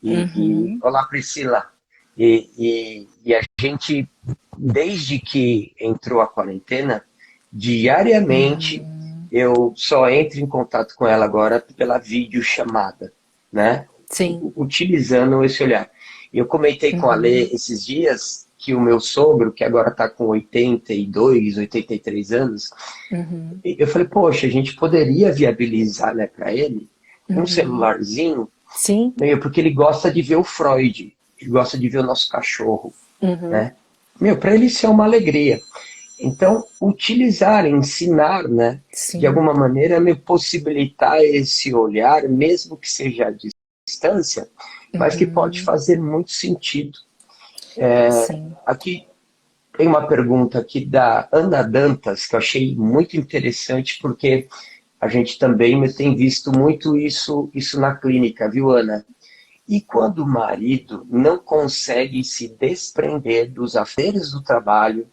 uhum, Olá, Priscila. E a gente, desde que entrou a quarentena, diariamente uhum. eu só entro em contato com ela agora pela videochamada, né? Sim. Utilizando esse olhar. Eu comentei com a Lê Uhum, esses dias que o meu sogro, que agora está com 82, 83 anos, uhum, eu falei, poxa, a gente poderia viabilizar, né, para ele um uhum. celularzinho, Sim. meio porque ele gosta de ver o Freud, ele gosta de ver o nosso cachorro, Uhum, né? Meu, para ele isso é uma alegria. Então, utilizar, ensinar, né, de sim. alguma maneira, me possibilitar esse olhar, mesmo que seja à distância, mas que pode Uhum, fazer muito sentido. sim. Aqui tem uma pergunta aqui da Ana Dantas, que eu achei muito interessante, porque a gente também tem visto muito isso na clínica, viu, Ana? E quando o marido não consegue se desprender dos afazeres do trabalho,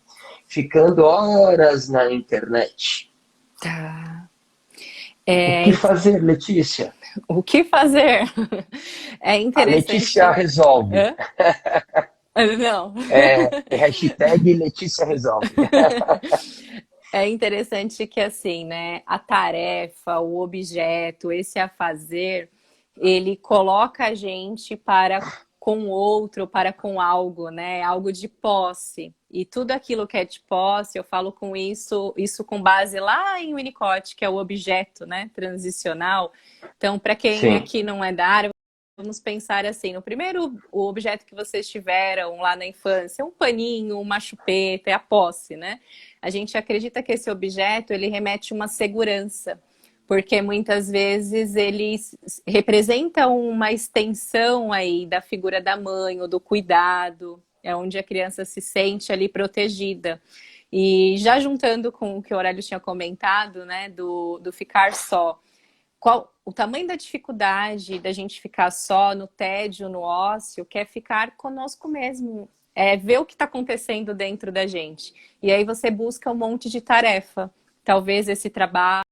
ficando horas na internet, Tá. o É, que fazer, Letícia? o que fazer? É A Letícia interessante. resolve. Hã? Não. Hashtag Letícia resolve. É interessante que assim, né, a tarefa, o objeto, esse a fazer, ele coloca a gente para com o outro, para com algo, né? Algo de posse. E tudo aquilo que é de posse, eu falo com isso com base lá em Winnicott, que é o objeto, né, transicional. Então, para quem Sim, aqui não é da área, vamos pensar assim, no primeiro o objeto que vocês tiveram lá na infância, um paninho, uma chupeta, é a posse, né? A gente acredita que esse objeto ele remete uma segurança, porque muitas vezes ele representa uma extensão aí da figura da mãe ou do cuidado, é onde a criança se sente ali protegida. E já juntando com o que o Aurélio tinha comentado, né, do ficar só, qual o tamanho da dificuldade da gente ficar só no tédio, no ócio, que é ficar conosco mesmo, é ver o que está acontecendo dentro da gente. E aí você busca um monte de tarefa. Talvez esse trabalho,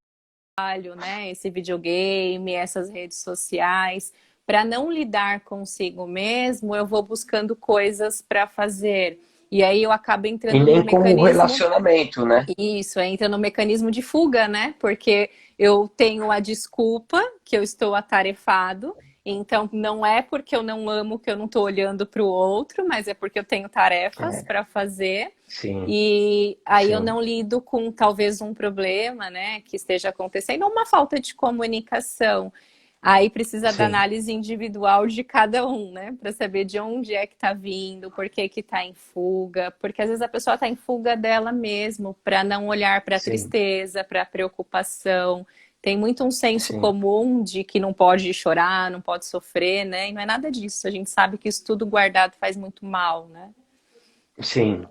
né, esse videogame, essas redes sociais. Para não lidar consigo mesmo, eu vou buscando coisas para fazer. E aí eu acabo E entrando no nem com o mecanismo. relacionamento, né? Isso, entra no mecanismo de fuga, né? Porque eu tenho a desculpa que eu estou atarefado, então não é porque eu não amo que eu não estou olhando para o outro, mas é porque eu tenho tarefas É, para fazer. sim, E aí eu sim, não lido com talvez um problema, né, que esteja acontecendo, ou uma falta de comunicação. Aí precisa da sim, análise individual de cada um, né? Para saber de onde é que está vindo, por que que está em fuga, porque às vezes a pessoa está em fuga dela mesmo, para não olhar para a sim, tristeza, para a preocupação. Tem muito um senso sim, comum de que não pode chorar, não pode sofrer, né? E não é nada disso. A gente sabe que isso tudo guardado faz muito mal, né? sim.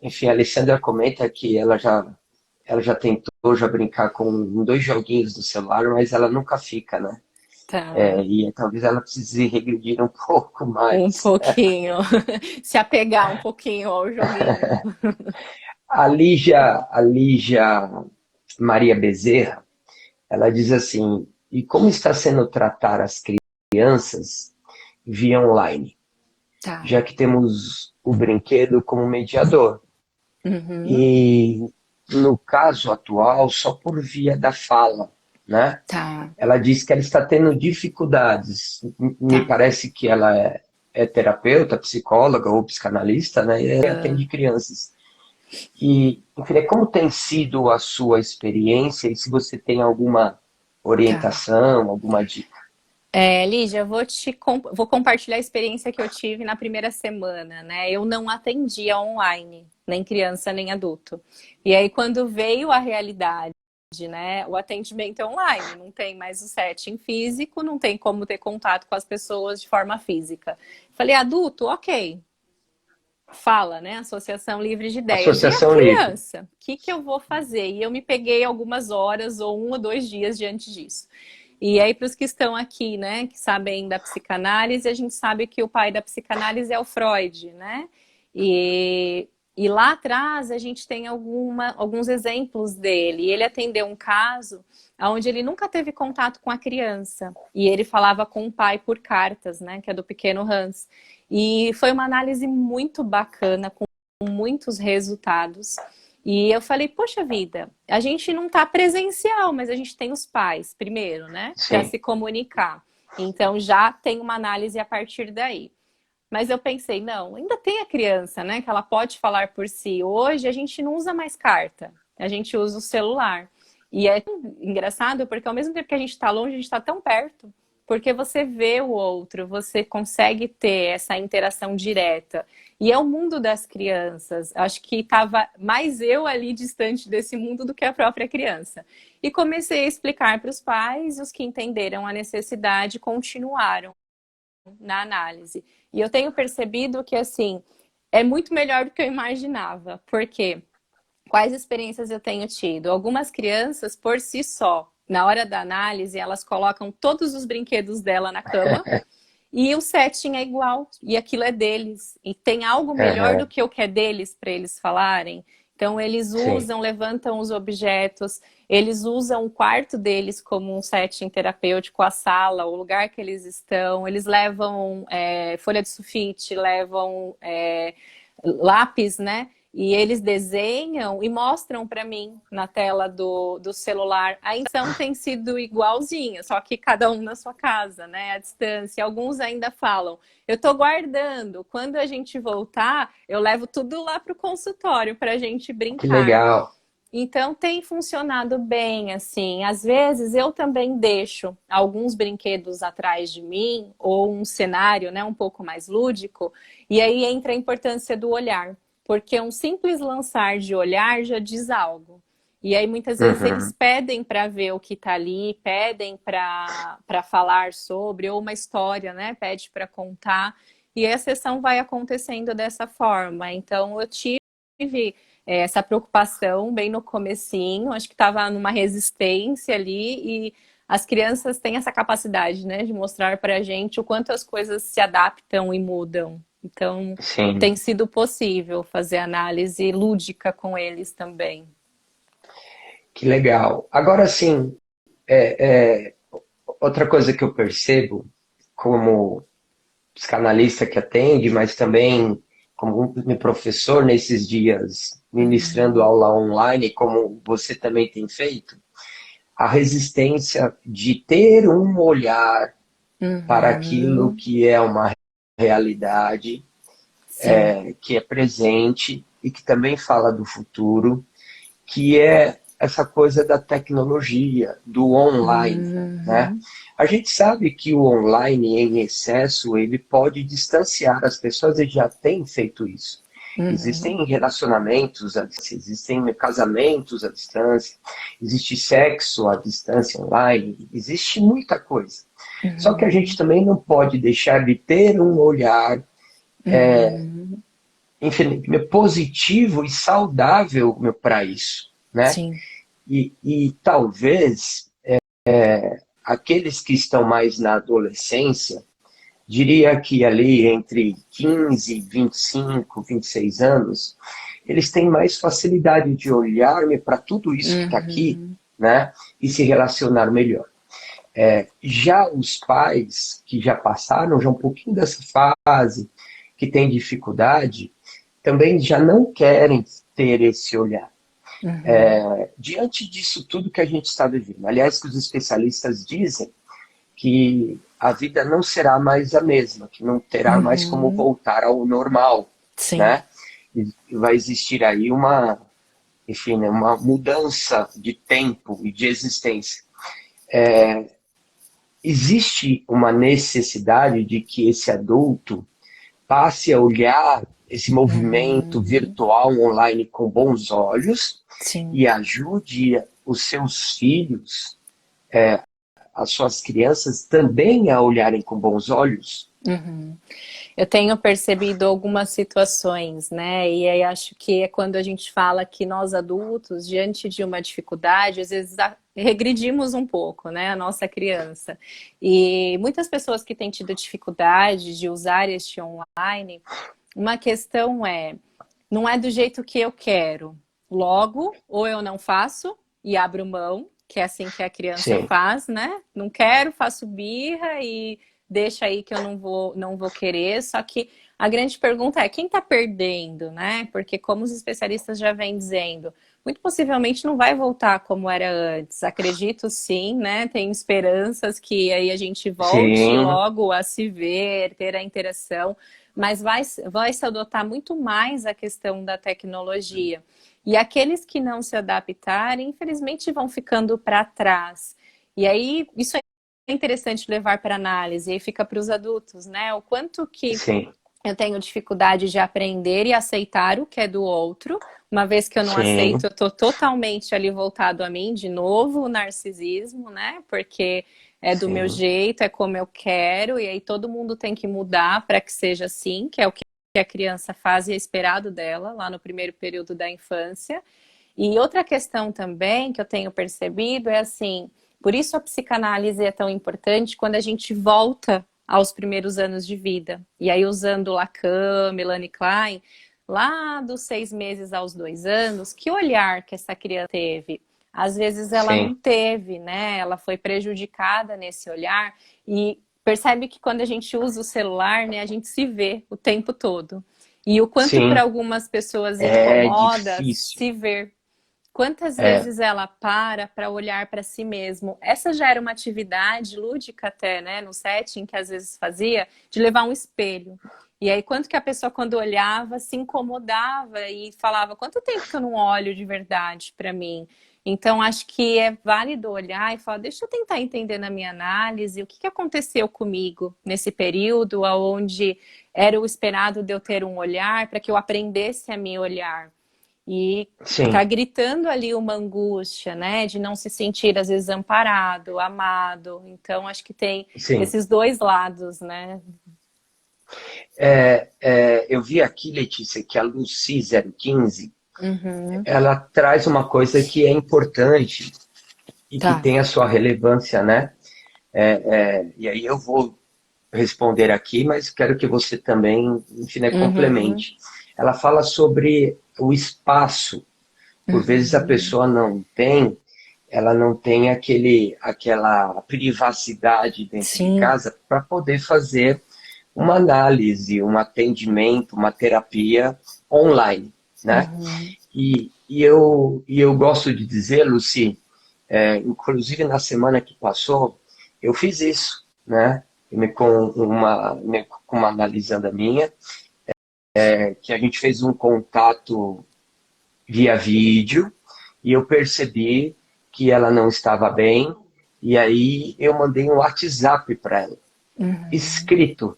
Enfim, a Alessandra comenta que ela já tentou já brincar com 2 joguinhos do celular, mas ela nunca fica, né? Tá. E talvez ela precise regredir um pouco Um mais. pouquinho. Se apegar um pouquinho ao joguinho. A Lígia Maria Bezerra, ela diz assim: e como está sendo tratar as crianças via online, Tá. já que temos o brinquedo como mediador? Uhum. E no caso atual, só por via da fala, né? Tá. Ela diz que ela está tendo dificuldades. Me Tá. parece que ela é terapeuta, psicóloga ou psicanalista, né? E atende crianças. E eu queria, como tem sido a sua experiência e se você tem alguma Tá. orientação, alguma dica? Lígia, vou compartilhar a experiência que eu tive na primeira semana, né? Eu não atendia online, nem criança, nem adulto. E aí, quando veio a realidade, né? O atendimento é online, não tem mais o setting físico, não tem como ter contato com as pessoas de forma física. Falei, adulto, ok. Fala, né? Associação Livre de Ideias. E a Associação Livre. criança? O que que eu vou fazer? E eu me peguei algumas horas ou 1 ou 2 dias diante disso. E aí, para os que estão aqui, né, que sabem da psicanálise, a gente sabe que o pai da psicanálise é o Freud, né? E, e lá atrás a gente tem alguns exemplos dele. E ele atendeu um caso onde ele nunca teve contato com a criança. E ele falava com o pai por cartas, né? Que é do pequeno Hans. E foi uma análise muito bacana, com muitos resultados. E eu falei, poxa vida, a gente não está presencial, mas a gente tem os pais, primeiro, né? Para Sim. se comunicar. Então já tem uma análise a partir daí. Mas eu pensei, não, ainda tem a criança, né? Que ela pode falar por si. Hoje a gente não usa mais carta, a gente usa o celular. E é engraçado porque ao mesmo tempo que a gente está longe, a gente está tão perto. Porque você vê o outro, você consegue ter essa interação direta. E é o mundo das crianças. Acho que estava mais eu ali distante desse mundo do que a própria criança. E comecei a explicar para os pais, e os que entenderam a necessidade continuaram na análise. E eu tenho percebido que, assim, é muito melhor do que eu imaginava. Por quê? Quais experiências eu tenho tido? Algumas crianças, por si só, na hora da análise, elas colocam todos os brinquedos dela na cama e o setting é igual, e aquilo é deles. E tem algo melhor do Aham, que o que é deles para eles falarem. Então, eles sim. usam, levantam os objetos, eles usam o quarto deles como um setting terapêutico, a sala, o lugar que eles estão. Eles levam folha de sulfite, levam lápis, né? E eles desenham e mostram para mim na tela do celular. A intenção tem sido igualzinha, só que cada um na sua casa, né? À distância. Alguns ainda falam, eu estou guardando. Quando a gente voltar, eu levo tudo lá para o consultório para a gente Que brincar. legal. Então tem funcionado bem, assim. Às vezes eu também deixo alguns brinquedos atrás de mim, ou um cenário, né, um pouco mais lúdico, e aí entra a importância do olhar, porque um simples lançar de olhar já diz algo. E aí muitas vezes eles Uhum. pedem para ver o que está ali, pedem para falar sobre, ou uma história, né? Pede para contar. e a sessão vai acontecendo dessa forma. Então, eu tive essa preocupação bem no comecinho, acho que estava numa resistência ali, e as crianças têm essa capacidade, né, de mostrar para a gente o quanto as coisas se adaptam e mudam. Então, Sim, tem sido possível fazer análise lúdica com eles também. que legal. Agora sim, é, é, outra coisa que eu percebo como psicanalista que atende, mas também como um professor nesses dias ministrando Uhum, aula online, como você também tem feito, a resistência de ter um olhar para aquilo uhum, que é uma realidade, sim. que é presente e que também fala do futuro, que é essa coisa da tecnologia, do online, né? Uhum, A gente sabe que o online em excesso ele pode distanciar as pessoas e já tem feito isso. uhum, Existem relacionamentos à distância, existem casamentos à distância, existe sexo à distância online, existe muita coisa. Só que a gente uhum, também não pode deixar de ter um olhar uhum, positivo e saudável para isso, né? sim. E talvez aqueles que estão mais na adolescência, diria que ali entre 15, 25, 26 anos, eles têm mais facilidade de olhar para tudo isso que está aqui, Uhum, né? E se relacionar melhor. Já os pais que já passaram já um pouquinho dessa fase, que tem dificuldade, também já não querem ter esse olhar. uhum, Diante disso tudo que a gente está vivendo, aliás, que os especialistas dizem que a vida não será mais a mesma, que não terá mais como uhum, voltar ao normal, sim. né? E vai existir aí uma, enfim, né, uma mudança de tempo e de existência. Existe uma necessidade de que esse adulto passe a olhar esse movimento Uhum, virtual online com bons olhos sim. e ajude os seus filhos, as suas crianças também a olharem com bons olhos? Uhum. Eu tenho percebido algumas situações, né? E aí acho que é quando a gente fala que nós adultos, diante de uma dificuldade, às vezes regredimos um pouco, né? A nossa criança. E muitas pessoas que têm tido dificuldade de usar este online, uma questão é, não é do jeito que eu quero. Logo, ou eu não faço e abro mão, que é assim que a criança Sim, faz, né? Não quero, faço birra e deixa aí que eu não vou querer. Só que a grande pergunta é quem está perdendo, né? Porque como os especialistas já vêm dizendo, muito possivelmente não vai voltar como era antes. Acredito sim, né? Tenho esperanças que aí a gente volte sim, logo a se ver, ter a interação, mas vai se adotar muito mais a questão da tecnologia. E aqueles que não se adaptarem, infelizmente, vão ficando para trás. E aí, isso é interessante levar para análise, e fica para os adultos, né? O quanto que sim, eu tenho dificuldade de aprender e aceitar o que é do outro. Uma vez que eu não aceito, sim, eu estou totalmente ali voltado a mim, de novo, o narcisismo, né? Porque é do meu sim, jeito, é como eu quero, e aí todo mundo tem que mudar para que seja assim, que é o que a criança faz e é esperado dela, lá no primeiro período da infância. E outra questão também que eu tenho percebido é assim, por isso a psicanálise é tão importante quando a gente volta aos primeiros anos de vida. E aí, usando Lacan, Melanie Klein, lá dos 6 meses aos 2 anos, que olhar que essa criança teve? Às vezes ela não sim, teve, né? Ela foi prejudicada nesse olhar e percebe que quando a gente usa o celular, né, a gente se vê o tempo todo. E o quanto para sim. algumas pessoas É incomoda difícil. se ver. Quantas É, vezes ela para olhar para si mesmo? Essa já era uma atividade lúdica até, né, no setting que às vezes fazia, de levar um espelho. E aí, quanto que a pessoa, quando olhava, se incomodava e falava: quanto tempo que eu não olho de verdade para mim? Então, acho que é válido olhar e falar: deixa eu tentar entender na minha análise o que que aconteceu comigo nesse período, onde era o esperado de eu ter um olhar, para que eu aprendesse a me olhar. E tá sim, gritando ali uma angústia, né? De não se sentir, às vezes, amparado, amado. Então, acho que tem sim. esses dois lados, né? Eu vi aqui, Letícia, que a Lucy 015, Uhum. ela traz uma coisa que é importante e que Tá. tem a sua relevância, né? E aí eu vou responder aqui, mas quero que você também, enfim, né, Uhum. complemente. Ela fala sobre o espaço. Por vezes a Uhum. pessoa ela não tem aquela privacidade dentro de Sim. casa para poder fazer uma análise, um atendimento, uma terapia online, né? Uhum. E eu gosto de dizer, Luci, inclusive na semana que passou, eu fiz isso, né? Com uma analisanda minha, que a gente fez um contato via vídeo e eu percebi que ela não estava bem e aí eu mandei um WhatsApp para ela, Uhum. escrito.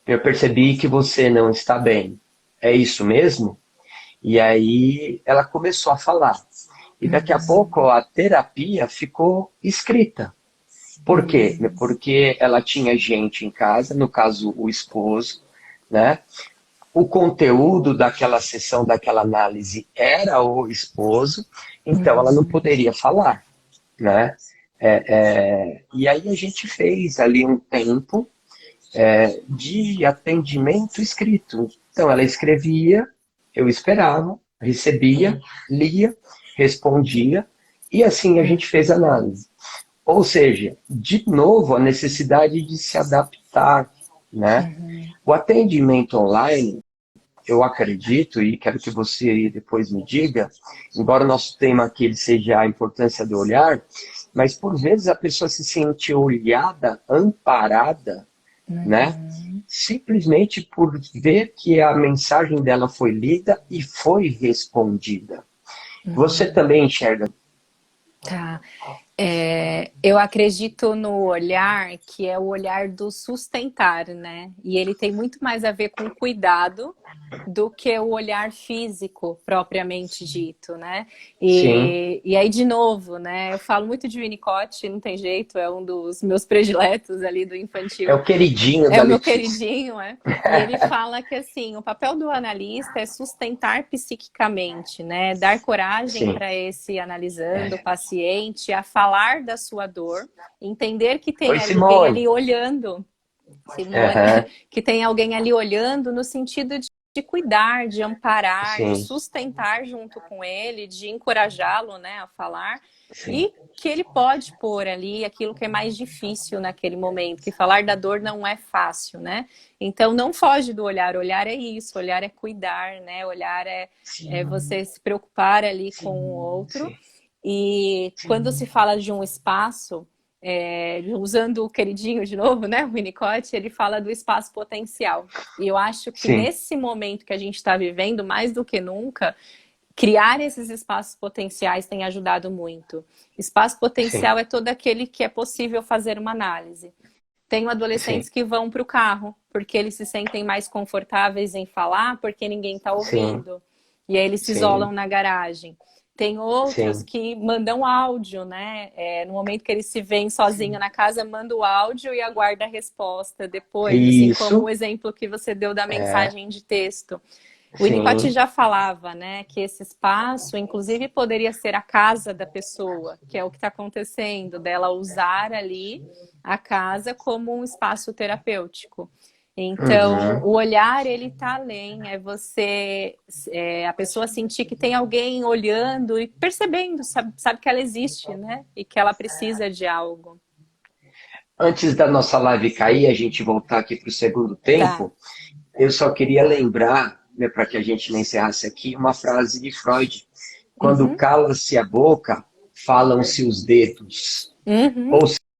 Eu percebi que você não está bem. É isso mesmo? E aí ela começou a falar. E daqui a pouco Uhum. a terapia ficou escrita. Por quê? Uhum. Porque ela tinha gente em casa, no caso o esposo, né? O conteúdo daquela sessão, daquela análise era o esposo, então ela não Uhum. poderia falar, né? E aí a gente fez ali um tempo de atendimento escrito. Então ela escrevia, eu esperava, recebia, lia, respondia, e assim a gente fez a análise. Ou seja, de novo, a necessidade de se adaptar, né? Uhum. O atendimento online, eu acredito, e quero que você depois me diga, embora o nosso tema aqui ele seja a importância do olhar, mas por vezes a pessoa se sente olhada, amparada, né? Uhum. Simplesmente por ver que a mensagem dela foi lida e foi respondida. Você Uhum. também enxerga? Tá. Eu acredito no olhar que é o olhar do sustentar, né? E ele tem muito mais a ver com cuidado do que o olhar físico propriamente dito, né? Sim. E aí, de novo, né? Eu falo muito de Winnicott, não tem jeito, é um dos meus prediletos ali do É infantil. o queridinho É da o meu Letícia. queridinho, é. E ele fala que assim, o papel do analista é sustentar psiquicamente, né? Dar coragem Sim. para esse analisando o paciente a falar da sua dor, entender que Oi, tem alguém Simone. ali olhando, Simone, Aham. que tem alguém ali olhando no sentido de cuidar, de amparar, de Sim, sustentar junto com ele, de encorajá-lo, né, a falar, sim, e que ele pode pôr ali aquilo que é mais difícil naquele momento, que falar da dor não é fácil, né? Então não foge do olhar é isso, olhar é cuidar, né? Olhar é sim, você se preocupar ali com o sim, outro. sim, E quando se fala de um espaço, usando o queridinho de novo, né, o Winnicott, ele fala do espaço potencial. E eu acho que sim, nesse momento que a gente está vivendo, mais do que nunca, criar esses espaços potenciais tem ajudado muito. Espaço sim, potencial é todo aquele que é possível fazer uma análise. Tenho adolescentes sim, que vão para o carro, porque eles se sentem mais confortáveis em falar, porque ninguém está sim, ouvindo. E aí eles se isolam sim, na garagem. Tem outros sim. que mandam áudio, né? No momento que eles se veem sozinhos na casa, manda o áudio e aguarda a resposta depois, assim como o Isso, exemplo que você deu da é, mensagem de texto. O Winnicott sim, já falava, né, que esse espaço, inclusive, poderia ser a casa da pessoa, que é o que está acontecendo, dela usar ali a casa como um espaço terapêutico. Então, uhum, o olhar, ele está além, a pessoa sentir que tem alguém olhando e percebendo, sabe que ela existe, né, e que ela precisa de algo. Antes da nossa live cair, a gente voltar aqui para o segundo Tá. tempo, eu só queria lembrar, né, para que a gente não encerrasse aqui, uma frase de Freud. Quando Uhum. cala-se a boca, falam-se os dedos. Uhum. Ou